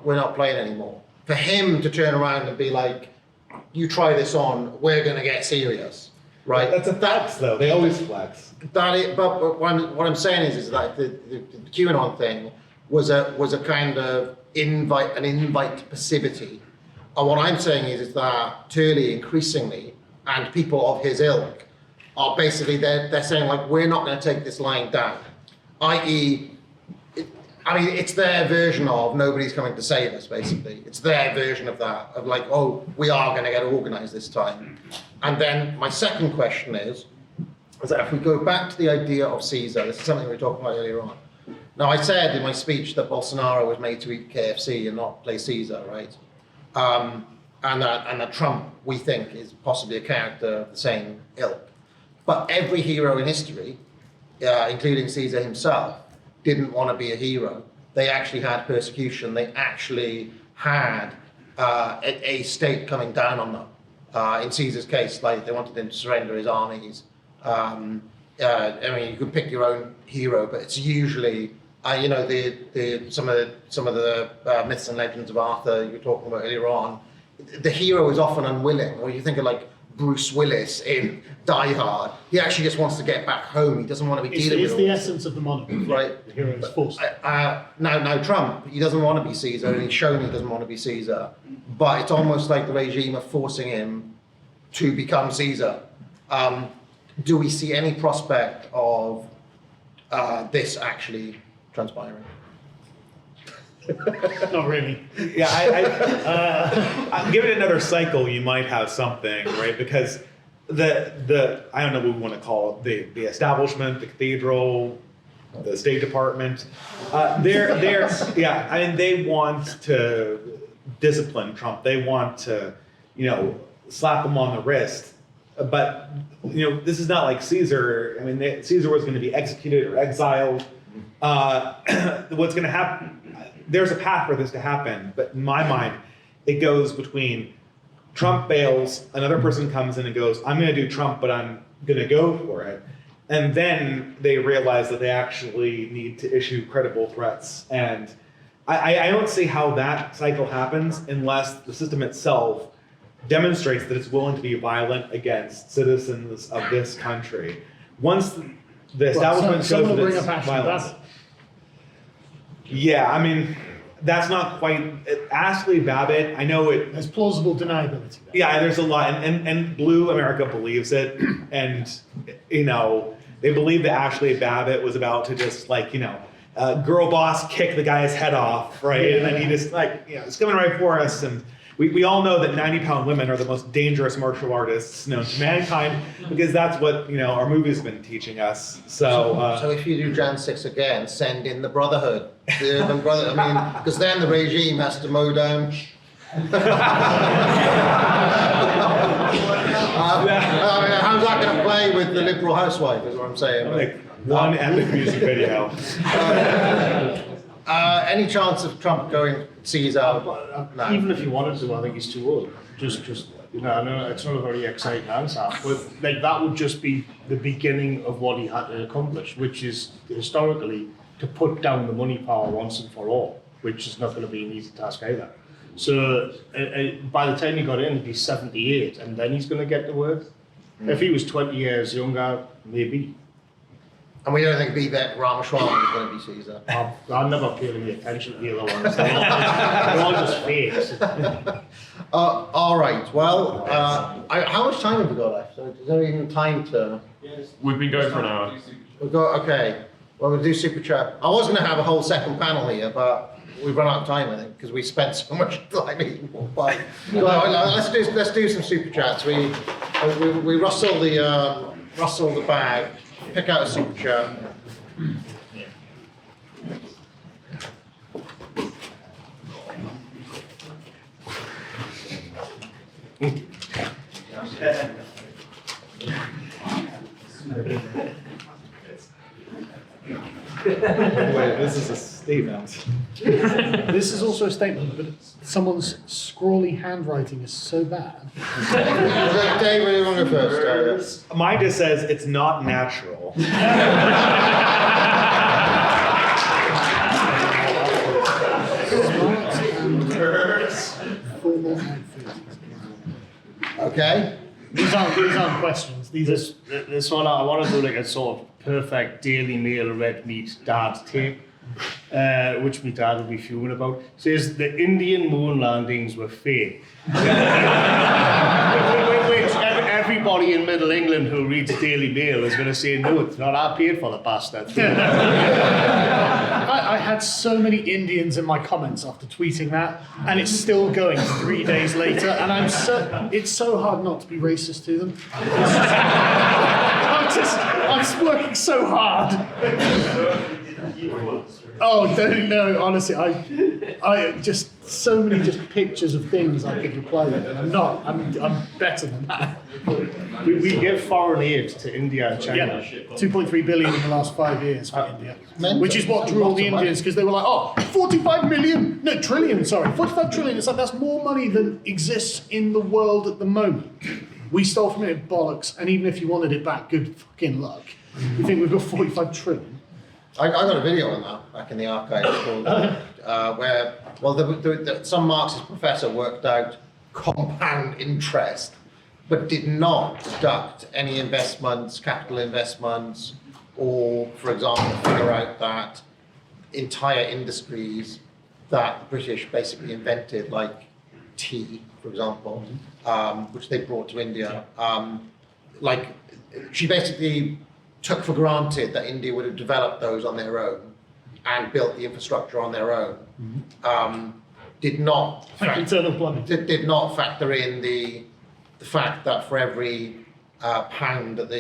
B: we're not playing anymore. For him to turn around and be like, you try this on, we're gonna get serious, right?
D: That's a flex, though. They always flex.
B: But what I'm saying is that the QAnon thing was a kind of an invite to passivity. And what I'm saying is that Turley increasingly, and people of his ilk, are basically, they're saying like, we're not gonna take this line down. I.e., it's their version of nobody's coming to save us, basically. It's their version of that, of like, oh, we are gonna get organized this time. And then my second question is that if we go back to the idea of Caesar, this is something we were talking about earlier on. Now, I said in my speech that Bolsonaro was made to eat KFC and not play Caesar, right? And that Trump, we think, is possibly a character of the same ilk. But every hero in history, including Caesar himself, didn't want to be a hero. They actually had persecution. They actually had a state coming down on them. In Caesar's case, like they wanted him to surrender his armies. I mean, you can pick your own hero, but it's usually, some of the myths and legends of Arthur you were talking about earlier on. The hero is often unwilling, or you think of like Bruce Willis in Die Hard. He actually just wants to get back home. He doesn't want to be dealing with
E: It's the essence of the monarchy.
B: Right.
E: The hero is forced.
B: Now Trump, he doesn't want to be Caesar, and he's shown he doesn't want to be Caesar. But it's almost like the regime are forcing him to become Caesar. Do we see any prospect of this actually transpiring?
E: Not really.
D: Yeah, I give it another cycle, you might have something, right? Because the I don't know what we want to call it, the establishment, the cathedral, the State Department, they want to discipline Trump. They want to, slap him on the wrist. But this is not like Caesar. I mean, Caesar was going to be executed or exiled. What's going to happen? There's a path for this to happen, but in my mind, it goes between Trump bails, another person comes in and goes, I'm going to do Trump, but I'm going to go for it. And then they realize that they actually need to issue credible threats. And I don't see how that cycle happens unless the system itself demonstrates that it's willing to be violent against citizens of this country. Once the establishment shows that it's violence. Yeah, I mean, that's not quite Ashley Babbitt. I know it.
E: There's plausible deniability there.
D: Yeah, there's a lot, and Blue America believes it, and they believe that Ashley Babbitt was about to just girl boss kick the guy's head off, right? And then he just it's coming right for us, and we all know that 90-pound women are the most dangerous martial artists known to mankind because that's what our movies have been teaching us. So
B: if you do Jan 6 again, send in the Brotherhood, the Urban Brotherhood. I mean, because then the regime has to mow down. How's that going to play with the liberal housewife? Is what I'm saying.
D: Like one epic music video.
B: Any chance of Trump going Caesar? No.
C: Even if he wanted to, I think he's too old. I know it's not a very exciting answer, but that would just be the beginning of what he had to accomplish, which is historically to put down the money power once and for all, which is not going to be an easy task either. So by the time he got in, he'd be 78, and then he's going to get to work. If he was 20 years younger, maybe.
B: And we don't think Vivek Ramaswamy is going to be Caesar.
C: I'm never paying any attention to the other ones. They're all just fakes.
B: All right. Well, how much time have we got left? Is there even time to?
A: We've been going for an hour.
B: We've got, okay. Well, we'll do super chat. I was going to have a whole second panel here, but we've run out of time, I think, because we spent so much time eating pork pie. So, let's do some super chats. We rustle the bag, pick out a super chat.
D: Wait, this is a statement.
E: This is also a statement, but someone's scrawly handwriting is so bad.
B: Dave, where do you want to go first?
D: Mine just says it's not natural.
B: Okay.
E: These aren't questions. These are.
C: This one, I want to do like a sort of perfect Daily Mail red meat dad tape, which my dad will be fuming about. Says the Indian moon landings were fake. Which everybody in Middle England who reads Daily Mail is going to say, no, it's not. I paid for the bastard.
E: I had so many Indians in my comments after tweeting that, and it's still going 3 days later, and it's so hard not to be racist to them. I'm working so hard. Oh, don't know. Honestly, I just so many just pictures of things I could reply with, and I'm not. I'm better than that.
C: We give foreign aid to India and China.
E: Yeah, 2.3 billion in the last 5 years for India,
B: mental.
E: which is what drew all the Indians, because they were like, oh, 45 million, no, trillion, sorry, 45 trillion. It's like, that's more money than exists in the world at the moment. We stole from it bollocks, and even if you wanted it back, good fucking luck. You think we've got 45 trillion?
B: I got a video on that back in the archives called, where, well, some Marxist professor worked out compound interest, but did not deduct any investments, capital investments, or, for example, figure out that entire industries that the British basically invented, like tea, for example, which they brought to India. Like, she basically took for granted that India would have developed those on their own and built the infrastructure on their own. Did not did not factor in the fact that for every pound that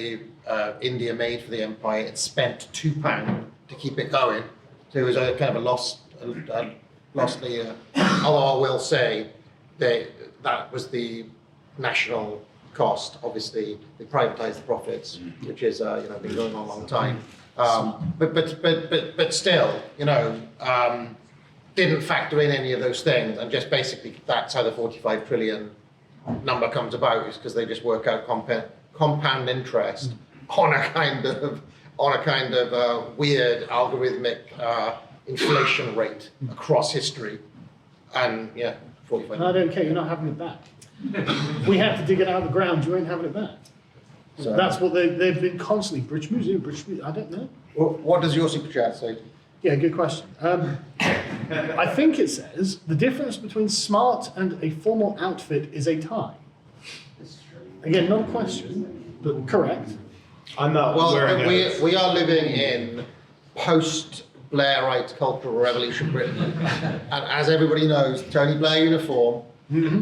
B: India made for the empire, it spent £2 to keep it going. So it was a kind of a lost leader. Although I will say that was the national cost. Obviously, they privatised the profits, which is been going on a long time. But still, didn't factor in any of those things, and just basically that's how the 45 trillion number comes about, is because they just work out compound interest on a kind of weird algorithmic inflation rate across history, and 45.
E: I don't care. You're not having it back. We had to dig it out of the ground. You ain't having it back. So that's what they've been constantly. British Museum. I don't know.
B: What does your super chat say?
E: Yeah, good question. I think it says the difference between smart and a formal outfit is a tie. Again, not a question, but correct.
D: I'm not wearing it.
B: We are living in post-Blairite cultural revolution Britain, and as everybody knows, Tony Blair uniform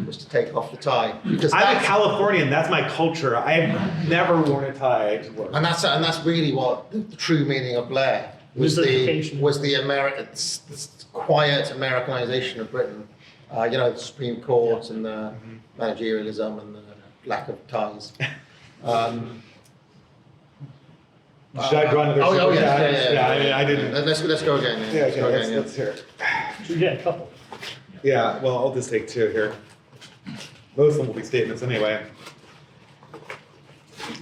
B: was to take off the tie, because
D: I'm a Californian. That's my culture. I've never worn a tie to work.
B: and that's really what the true meaning of Blair was. The quiet Americanization of Britain. The Supreme Court and the managerialism and the lack of ties.
D: Should I go on to the super chats?
B: Yeah.
D: I didn't.
B: Let's go again.
D: Let's hear it.
E: Should we get a couple?
D: Yeah, well, I'll just take two here. Most of them will be statements anyway.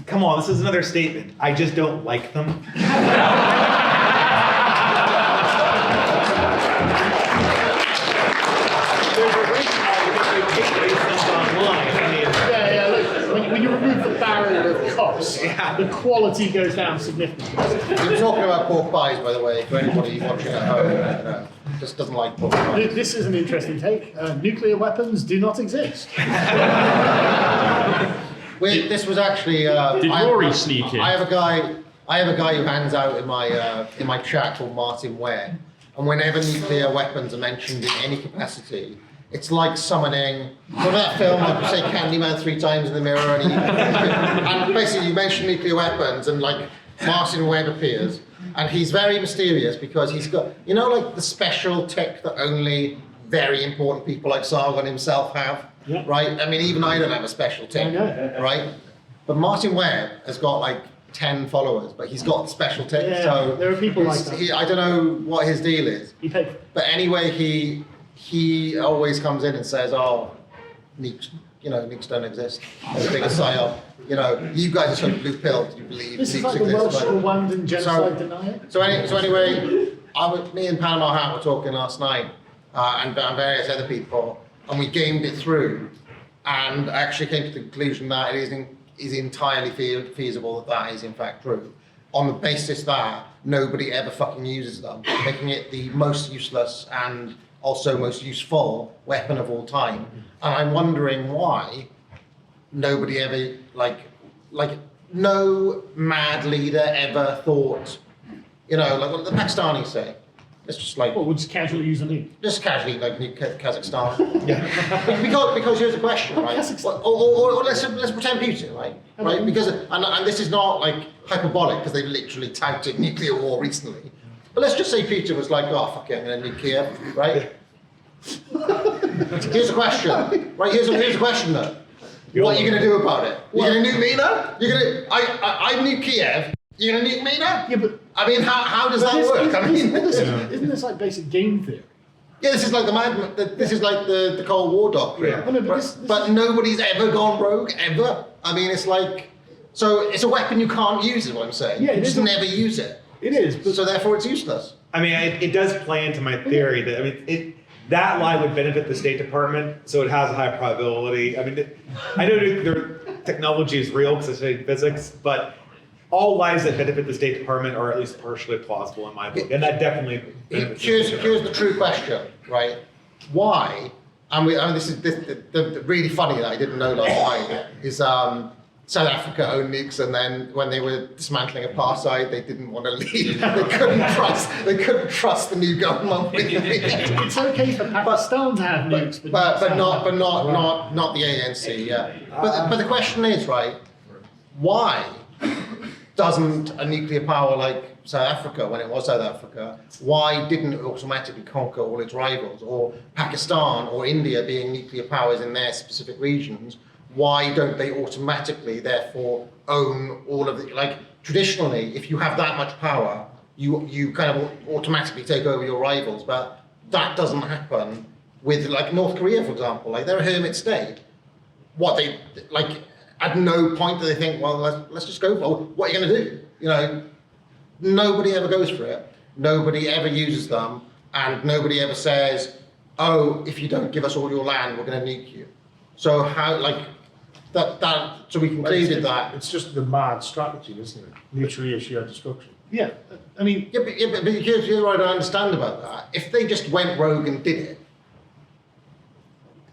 D: Come on, this is another statement. I just don't like them. There's a reason why you take racism online. I mean,
E: Look, when you remove the barrier of cost, the quality goes down significantly.
B: We're talking about pork pies, by the way, for anybody watching at home. Just doesn't like pork pies.
E: This is an interesting take. Nuclear weapons do not exist.
B: This was actually.
A: Did Rory sneak in?
B: I have a guy I have a guy who hangs out in my chat called Martin Ware, and whenever nuclear weapons are mentioned in any capacity, it's like summoning. Remember that film, like say Candyman 3 times in the mirror, and basically you mention nuclear weapons, and like Martin Webb appears, and he's very mysterious because he's got, you know, like the special tech that only very important people like Sargon himself have, right? I mean, even I don't have a special tech, right? But Martin Webb has got like 10 followers, but he's got special tech.
E: Yeah,
B: so
E: there are people like that.
B: I don't know what his deal is.
E: He paid.
B: But anyway, he always comes in and says, "Oh, nukes, nukes don't exist. They're the biggest psyop. You guys are so blue-pilled. You believe
E: This is
B: nukes
E: like the
B: exist."
E: Welsh Rwandan genocide denier.
B: So anyway, me and Panama Hat were talking last night, and various other people, and we gamed it through, and actually came to the conclusion that it is entirely feasible that is in fact true, on the basis that nobody ever fucking uses them, making it the most useless and also most useful weapon of all time. And I'm wondering why nobody ever, like no mad leader ever thought, like what the Pakistanis say. It's just like,
E: Well, we'll just casually use a nuke.
B: just casually like nuke Kazakhstan. because here's a question, right?
E: Kazakhstan.
B: Or let's pretend Putin, right? Right? Because and this is not like hyperbolic because they've literally touted nuclear war recently. But let's just say Putin was like, oh fuck it, I'm gonna nuke Kiev, right? Here's a question, right? Here's a question though. What are you gonna do about it? You're gonna nuke me now? You're gonna I nuke Kiev. You're gonna nuke me now?
E: Yeah, but
B: I mean, how does that work? I mean,
E: isn't this like basic game theory?
B: yeah, this is like this is like the Cold War doctrine.
E: Yeah. Well, no, but
B: but nobody's ever gone rogue ever. I mean, it's like, so it's a weapon you can't use, is what I'm saying.
E: Yeah, it
B: you just
E: is
B: never use it.
E: It is, but
B: So therefore, it's useless.
D: I mean, it does play into my theory that, that lie would benefit the State Department, so it has a high probability. I mean, I know nuclear technology is real because I studied physics, but all lies that benefit the State Department are at least partially plausible in my book, and that definitely benefits
B: Here's
D: the State Department.
B: the true question, right? Why? This is the really funny that I didn't know last night is South Africa owned nukes, and then when they were dismantling apartheid, they didn't want to leave. They couldn't trust the new government with it.
E: it's okay for Pakistan to have nukes,
B: But not the ANC. Yeah. But the question is, right? Why doesn't a nuclear power like South Africa, when it was South Africa, why didn't it automatically conquer all its rivals? Or Pakistan or India being nuclear powers in their specific regions, why don't they automatically, therefore, own all of the, like, traditionally, if you have that much power, you kind of automatically take over your rivals, but that doesn't happen with, like, North Korea, for example. Like, they're a hermit state. At no point do they think, well, let's just go for it. What are you going to do? Nobody ever goes for it. Nobody ever uses them, and nobody ever says, oh, if you don't give us all your land, we're going to nuke you. So how, like, so we concluded that.
C: It's just the mad strategy, isn't it? Mutually assured destruction.
E: yeah, I mean,
B: But here's what I don't understand about that. If they just went rogue and did it,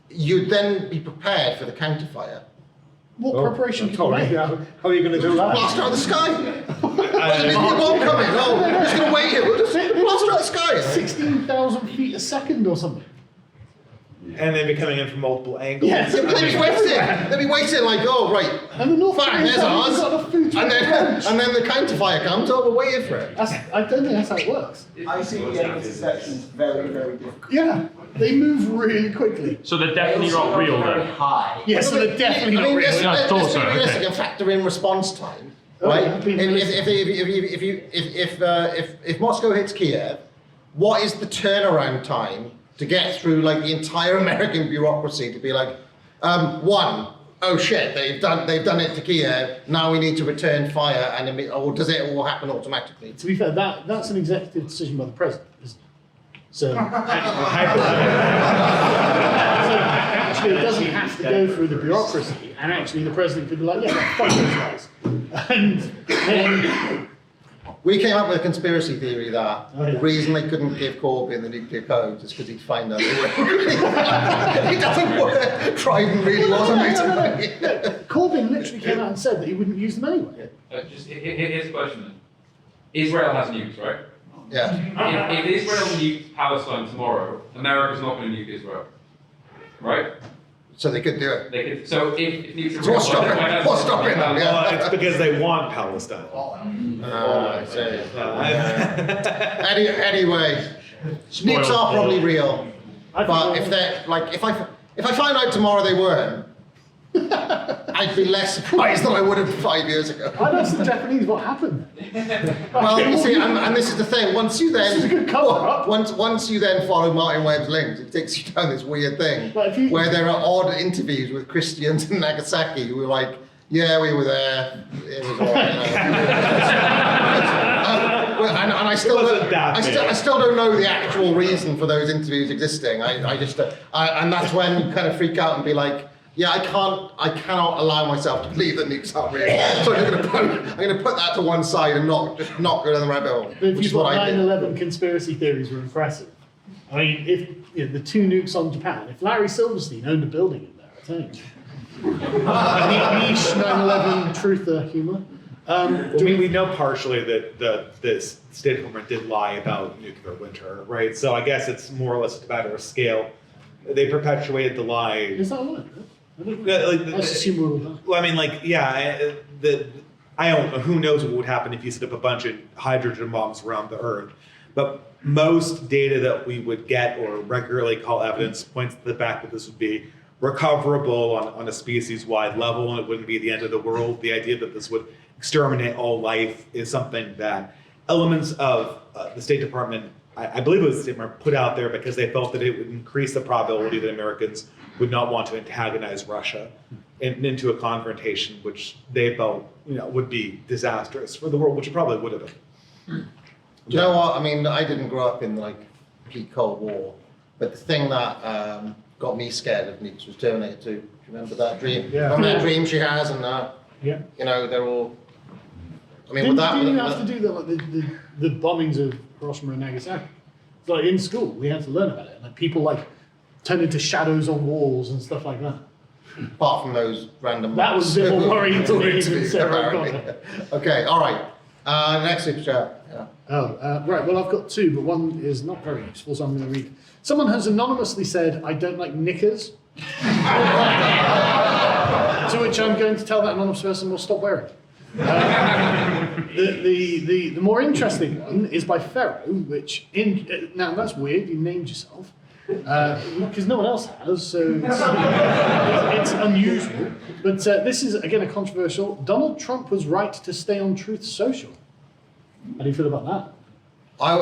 B: you'd then be prepared for the counterfire.
E: what preparation can you make?
C: How are you going to do that?
B: Blast out of the sky. There's a bomb coming. Oh, we're just going to wait here. We'll just blast out of the sky.
E: 16,000 feet a second or something.
D: And they'd be coming in from multiple angles.
E: Yes.
B: Yeah, but they'd be waiting. They'd be waiting like, oh, right.
E: And the North
B: Bang,
E: Koreans
B: there's
E: haven't
B: ours.
E: got enough food to
B: And
E: make lunch.
B: then the counterfire comes. Oh, we're waiting for it.
E: I don't think that's how it works.
H: I see the interceptions very, very difficult.
E: Yeah, they move really quickly.
A: So they're definitely not real
H: Very
A: then.
H: high.
E: Yeah, so they're definitely not real.
B: Let's
A: Yeah, I thought
B: be
A: so,
B: realistic
A: okay.
B: and factor in response time,
E: Oh,
B: right?
E: yeah, I've been
B: If Moscow hits Kiev, what is the turnaround time to get through like the entire American bureaucracy to be like, one, oh shit, they've done it to Kiev. Now we need to return fire, or does it all happen automatically?
E: To be fair, that's an executive decision by the president, isn't it? So, so actually, it doesn't have to go through the bureaucracy, and actually, the president could be like, yeah, fuck those guys, and then.
B: We came up with a conspiracy theory that
E: Oh, yeah.
B: the reason they couldn't give Corbyn the nuclear codes is because he'd find out it doesn't work. Trident really was a
E: Corbyn literally came out and said that he wouldn't use them anyway.
I: Here's a question then. Israel has nukes, right?
B: Yeah.
I: If Israel nukes Palestine tomorrow, America's not going to nuke Israel, right?
B: So they could do it.
I: They could. So if nukes are
B: So what's stopping? What's stopping them?
D: Well,
B: Yeah.
D: it's because they want Palestine.
B: I see. Anyway, nukes are probably real, but if they're like, if I find out tomorrow they weren't, I'd be less surprised than I would have 5 years ago.
E: I asked the Japanese what happened.
B: Well, you see, and this is the thing. Once you
E: This is a good cover-up.
B: once you then follow Martin Webb's links, it takes you down this weird thing
E: But if you-
B: where there are odd interviews with Christians in Nagasaki who are like, "Yeah, we were there. It was all right." And I still
D: wasn't that big.
B: I still don't know the actual reason for those interviews existing. I just and that's when you kind of freak out and be like, yeah, I cannot allow myself to believe that nukes are real. So I'm going to put that to one side and not go down the rabbit hole.
E: But if
B: Which
E: you
B: is what
E: thought
B: I did.
E: 9/11 conspiracy theories were impressive, I mean, if the 2 nukes on Japan, if Larry Silverstein owned a building in there, I tell you. Niche 9/11 truther humour.
D: We know partially that the State Department did lie about nuclear winter, right? So I guess it's more or less a matter of scale. They perpetuated the lie.
E: Is that right? I just assume we're all done.
D: Well, I mean, like, yeah, I don't know. Who knows what would happen if you set up a bunch of hydrogen bombs around the Earth? But most data that we would get or regularly call evidence points to the fact that this would be recoverable on a species-wide level, and it wouldn't be the end of the world. The idea that this would exterminate all life is something that elements of the State Department, I believe it was the State Department, put out there because they felt that it would increase the probability that Americans would not want to antagonize Russia into a confrontation, which they felt would be disastrous for the world, which it probably would have been.
B: Do you know what? I mean, I didn't grow up in like peak Cold War, but the thing that got me scared of nukes was Terminator 2. Do you remember that dream?
E: Yeah.
B: Remember that dream she has, and
E: Yeah.
B: they're all. I mean,
E: Didn't,
B: with that,
E: didn't you have to do the bombings of Hiroshima and Nagasaki? It's like in school, we had to learn about it. Like people turned into shadows on walls and stuff like that.
B: apart from those random.
E: That was a bit more worrying to me
B: interview,
E: than Sarah
B: apparently.
E: O'Connor.
B: Okay, all right. Next super chat. Yeah.
E: Right, well, I've got 2, but one is not very useful, so I'm going to read. Someone has anonymously said, I don't like knickers. To which I'm going to tell that anonymous person will stop wearing it. The more interesting one is by Pharaoh, which, now that's weird, you named yourself. Because no one else has, so it's unusual. But this is, again, a controversial. Donald Trump was right to stay on Truth Social. How do you feel about that?
B: I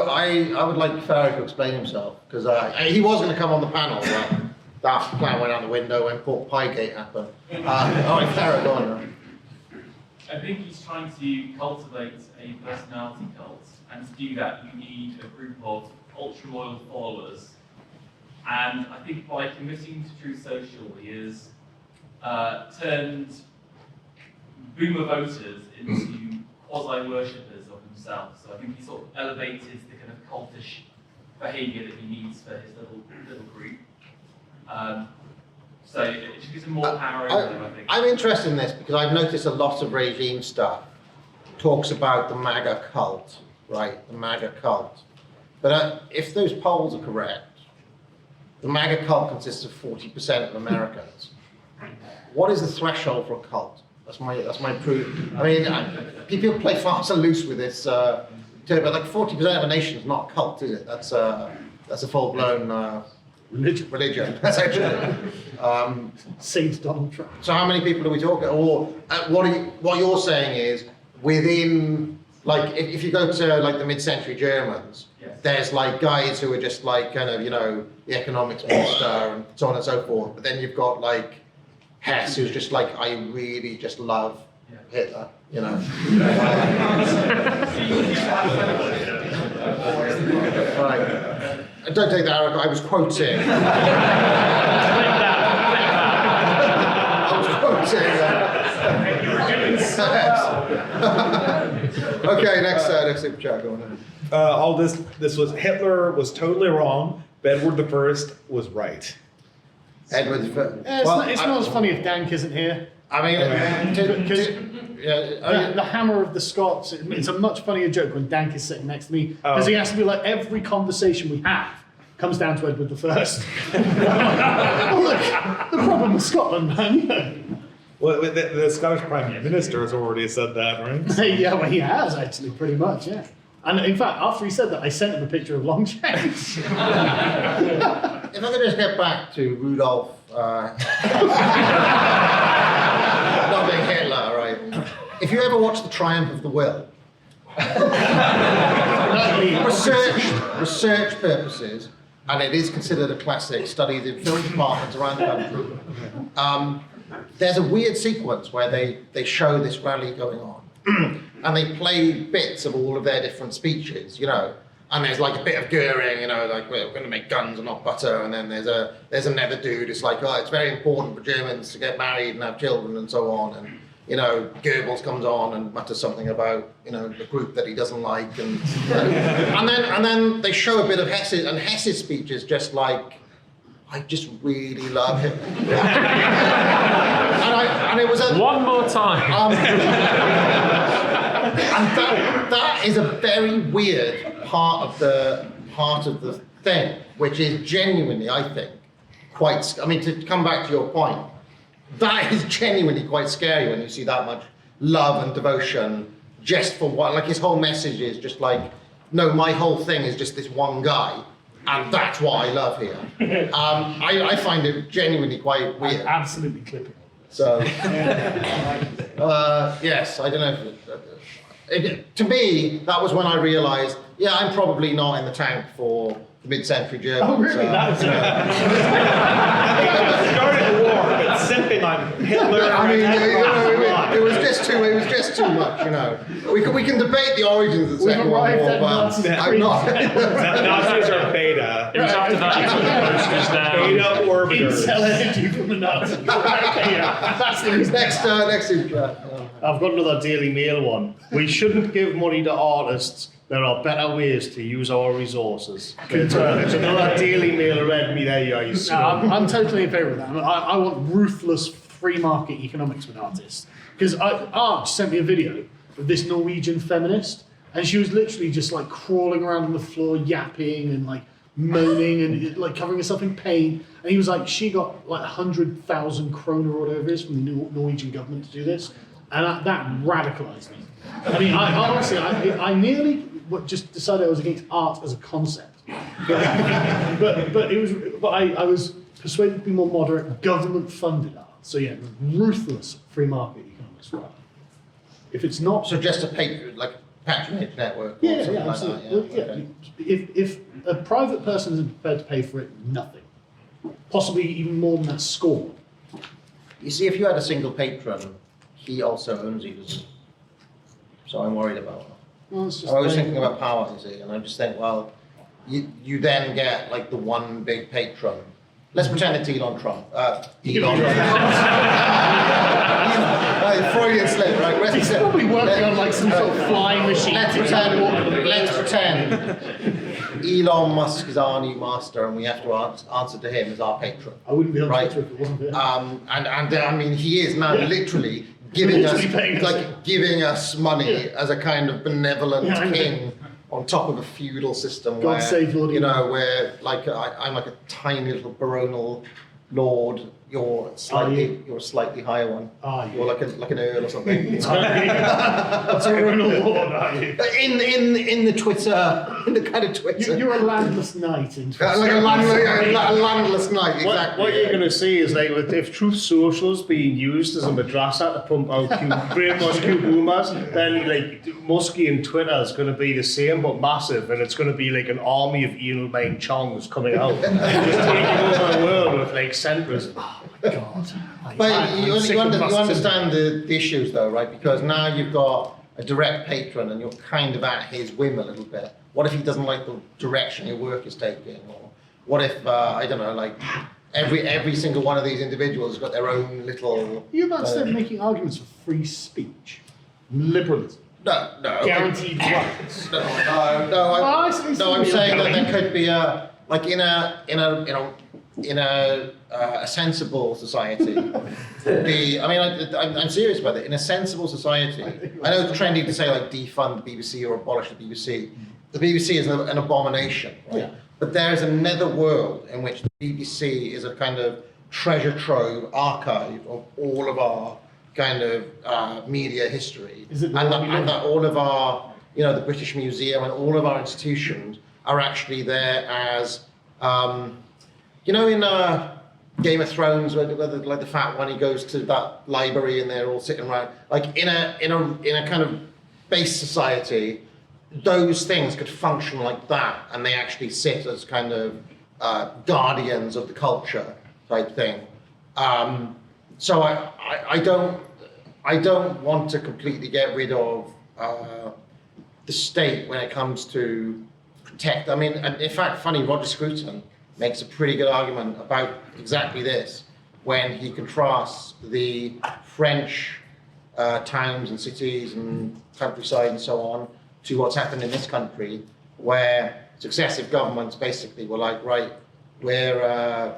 B: would like Farrow to explain himself, because he was going to come on the panel, but that plan went out the window when Pork Piegate happened. All right, Farrow, go on.
J: I think he's trying to cultivate a personality cult, and to do that you need a group of ultra-loyal followers. And I think by committing to Truth Social, he has turned boomer voters into quasi-worshippers of himself. So I think he sort of elevated the kind of cultish behaviour that he needs for his little group. So it just gives him more power over them, I think.
B: I'm interested in this because I've noticed a lot of regime stuff talks about the MAGA cult, right? The MAGA cult. But if those polls are correct, the MAGA cult consists of 40% of Americans. What is the threshold for a cult? That's my proof. I mean, people play fast and loose with this term, but like 40% of a nation is not a cult, is it? That's a full-blown religion. That's actually.
E: Saint Donald Trump.
B: So how many people are we talking? Or what you're saying is within, like, if you go to like the mid-century Germans,
J: yes,
B: there's like guys who are just like kind of the economics minister and so on and so forth. But then you've got like Hess, who's just like, I really just love Hitler, Right. Don't take that, Eric. I was quoting. Okay, next super chat. Go on.
D: All this was Hitler was totally wrong, but Edward I was right.
B: Edward.
E: It's not as funny if Dank isn't here.
B: I mean,
E: The hammer of the Scots. It's a much funnier joke when Dank is sitting next to me because he has to be like, every conversation we have comes down to Edward I. Oh, look, the problem with Scotland, man.
D: Well, the Scottish Prime Minister has already said that, right?
E: Yeah, well, he has actually, pretty much, yeah. And in fact, after he said that, I sent him a picture of Longshanks.
B: If I could just get back to Rudolph, not being Hitler, right? If you ever watch The Triumph of the Will, research purposes, and it is considered a classic, studied in film departments around the country, there's a weird sequence where they show this rally going on, and they play bits of all of their different speeches, and there's like a bit of Goering, like we're going to make guns and not butter, and then there's another dude, it's like, it's very important for Germans to get married and have children and so on, and Goebbels comes on and mutters something about the group that he doesn't like, and then they show a bit of Hess, and Hess's speech is just like, I just really love him. and it was
A: one more time.
B: And that is a very weird part of the thing, which is genuinely, I think, to come back to your point, that is genuinely quite scary when you see that much love and devotion just for one. Like his whole message is just like, no, my whole thing is just this one guy. And that's what I love here. I find it genuinely quite weird.
E: I'm absolutely clipping.
B: So, yes, I don't know. To me, that was when I realised, I'm probably not in the tank for the mid-century Germans.
E: Oh, really? That
D: started the war, but simping on Hitler.
B: It was just too much. We can debate the origins of the Second World War, but I'm not.
D: Nazis are beta.
A: It was after that he took the posters down.
D: Beta orbiters.
E: Incel energy from the Nazis. That's the reason.
B: Next.
C: I've got another Daily Mail one. We shouldn't give money to artists. There are better ways to use our resources. It's another Daily Mail read me there, you guys.
E: I'm totally in favour of that. I want ruthless free market economics with artists. Because Art sent me a video of this Norwegian feminist, and she was literally just like crawling around on the floor, yapping and like moaning and like covering herself in pain. And he was like, she got like 100,000 kroner or whatever it is from the Norwegian government to do this. And that radicalised me. I mean, I nearly just decided I was against art as a concept. But I was persuaded to be more moderate, government-funded art. So yeah, ruthless free market economics for art. If it's not...
B: So just a patronage network or something like
E: absolutely.
B: that. Okay.
E: If a private person is prepared to pay for it, nothing. Possibly even more than that, score.
B: You see, if you had a single patron, he also owns you. So I'm worried about that.
E: Well, it's just
B: I was thinking about power, you see, and I just think, well, you then get like the one big patron. Let's pretend it's Elon Trump. Elon Trump. Freudian slip, right?
E: He's probably working on like some sort of flying machine.
B: Let's pretend Elon Musk is our new master, and we have to answer to him as our patron.
E: I wouldn't be on
B: right?
E: Twitter if it wasn't there.
B: And I mean, he is now literally giving us money as a kind of benevolent king on top of a feudal system
E: God save Lord
B: where like I'm like a tiny little baronial lord. You're a slightly higher one. You're like an earl or something.
E: That's a baronial lord, are you?
B: In the kind of Twitter.
E: You're a landless knight in Twitter.
B: Like a landless knight, exactly.
C: What you're going to see is like if Truth Social is being used as a madrasa to pump out brainwash boomers, then like Muskie and Twitter is going to be the same but massive, and it's going to be like an army of Eel Mine Chongs coming out, just taking over the world with like centrism.
E: Oh my God.
B: But you understand the issues though, right? Because now you've got a direct patron and you're kind of at his whim a little bit. What if he doesn't like the direction your work is taking? Or what if, I don't know, like every single one of these individuals has got their own little...
E: You're about to start making arguments for free speech. Liberalism.
B: No.
E: Guaranteed rights.
B: I'm saying that there could be in a in a sensible society, I'm serious about it. In a sensible society, I know it's trendy to say like defund the BBC or abolish the BBC. The BBC is an abomination, right?
E: Yeah.
B: But there is another world in which the BBC is a kind of treasure trove archive of all of our kind of media history,
E: Is it the
B: and
E: one we live in?
B: that all of our, the British Museum and all of our institutions are actually there as, in Game of Thrones, where like the fat one, he goes to that library and they're all sitting around, like in a kind of base society, those things could function like that, and they actually sit as kind of guardians of the culture type thing. So I don't want to completely get rid of the state when it comes to protect. I mean, and in fact, funny, Roger Scruton makes a pretty good argument about exactly this when he contrasts the French towns and cities and countryside and so on to what's happened in this country, where successive governments basically were like, right, we're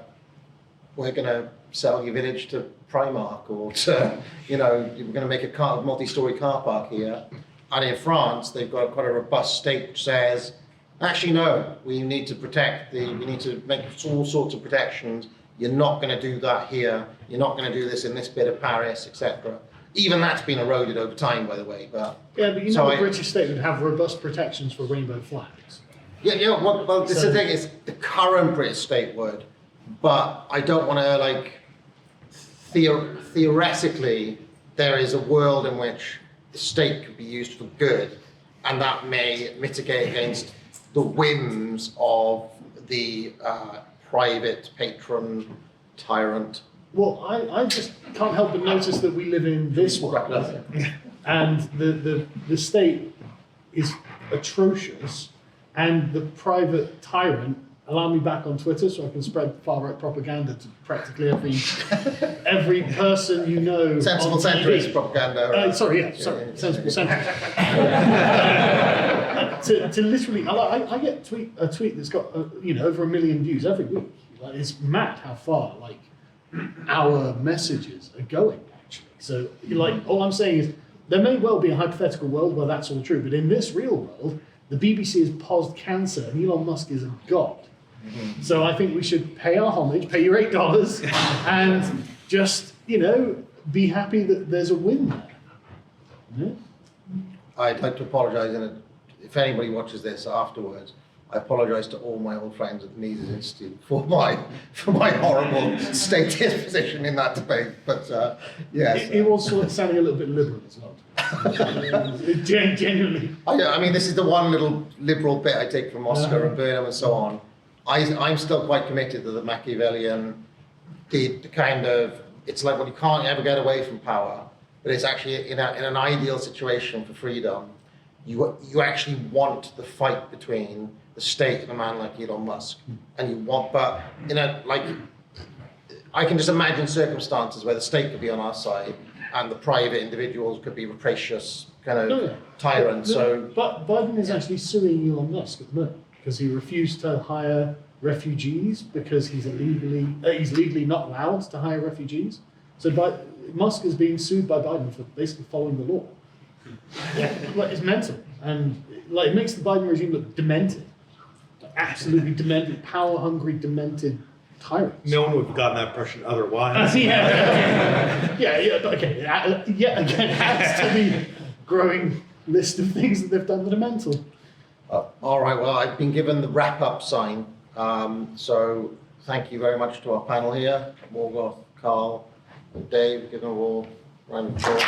B: going to sell your village to Primark, or to, we're going to make a multi-story car park here. And in France, they've got quite a robust state which says, actually, no, we need to protect we need to make all sorts of protections. You're not going to do that here. You're not going to do this in this bit of Paris, etc. Even that's been eroded over time, by the way. But
E: yeah, but the British state would have robust protections for rainbow flags.
B: Yeah. Well, this is the thing. Is the current British state would, but I don't want to like. Theoretically, there is a world in which the state could be used for good, and that may mitigate against the whims of the private patron tyrant.
E: Well, I just can't help but notice that we live in this world, and the state is atrocious, and the private tyrant. Allow me back on Twitter so I can spread far-right propaganda to practically every person you know.
B: Sensible centrist propaganda.
E: Sensible centrist. to literally, I get a tweet that's got over 1 million views every week. Like, it's mad how far our messages are going, actually. So all I'm saying is there may well be a hypothetical world where that's all true, but in this real world, the BBC has posed cancer and Elon Musk is a god. Mm-hmm. So I think we should pay our homage, pay your $8, and just, be happy that there's a win there. Yeah?
B: I'd like to apologise, and if anybody watches this afterwards, I apologise to all my old friends at the Mises Institute for my horrible statist position in that debate. But yes,
E: it was sort of sounding a little bit liberal as well. Genuinely.
B: I mean, this is the one little liberal bit I take from Oscar and Burnham and so on. I'm still quite committed to the Machiavellian, the kind of, it's like when you can't ever get away from power, but it's actually in an ideal situation for freedom, you actually want the fight between the state and a man like Elon Musk, and you want, but I can just imagine circumstances where the state could be on our side and the private individuals could be rapacious kind of tyrants.
E: But Biden is actually suing Elon Musk at the moment because he refused to hire refugees because he's legally not allowed to hire refugees. So Musk is being sued by Biden for basically following the law. It's mental, and it makes the Biden regime look demented, absolutely demented, power-hungry, demented tyrants.
D: No one would have gotten that impression otherwise.
E: But okay. Again, adds to the growing list of things that they've done that are mental.
B: All right, well, I've been given the wrap-up sign, so thank you very much to our panel here, Morgoth, Carl, and Dave, give them all a round of applause.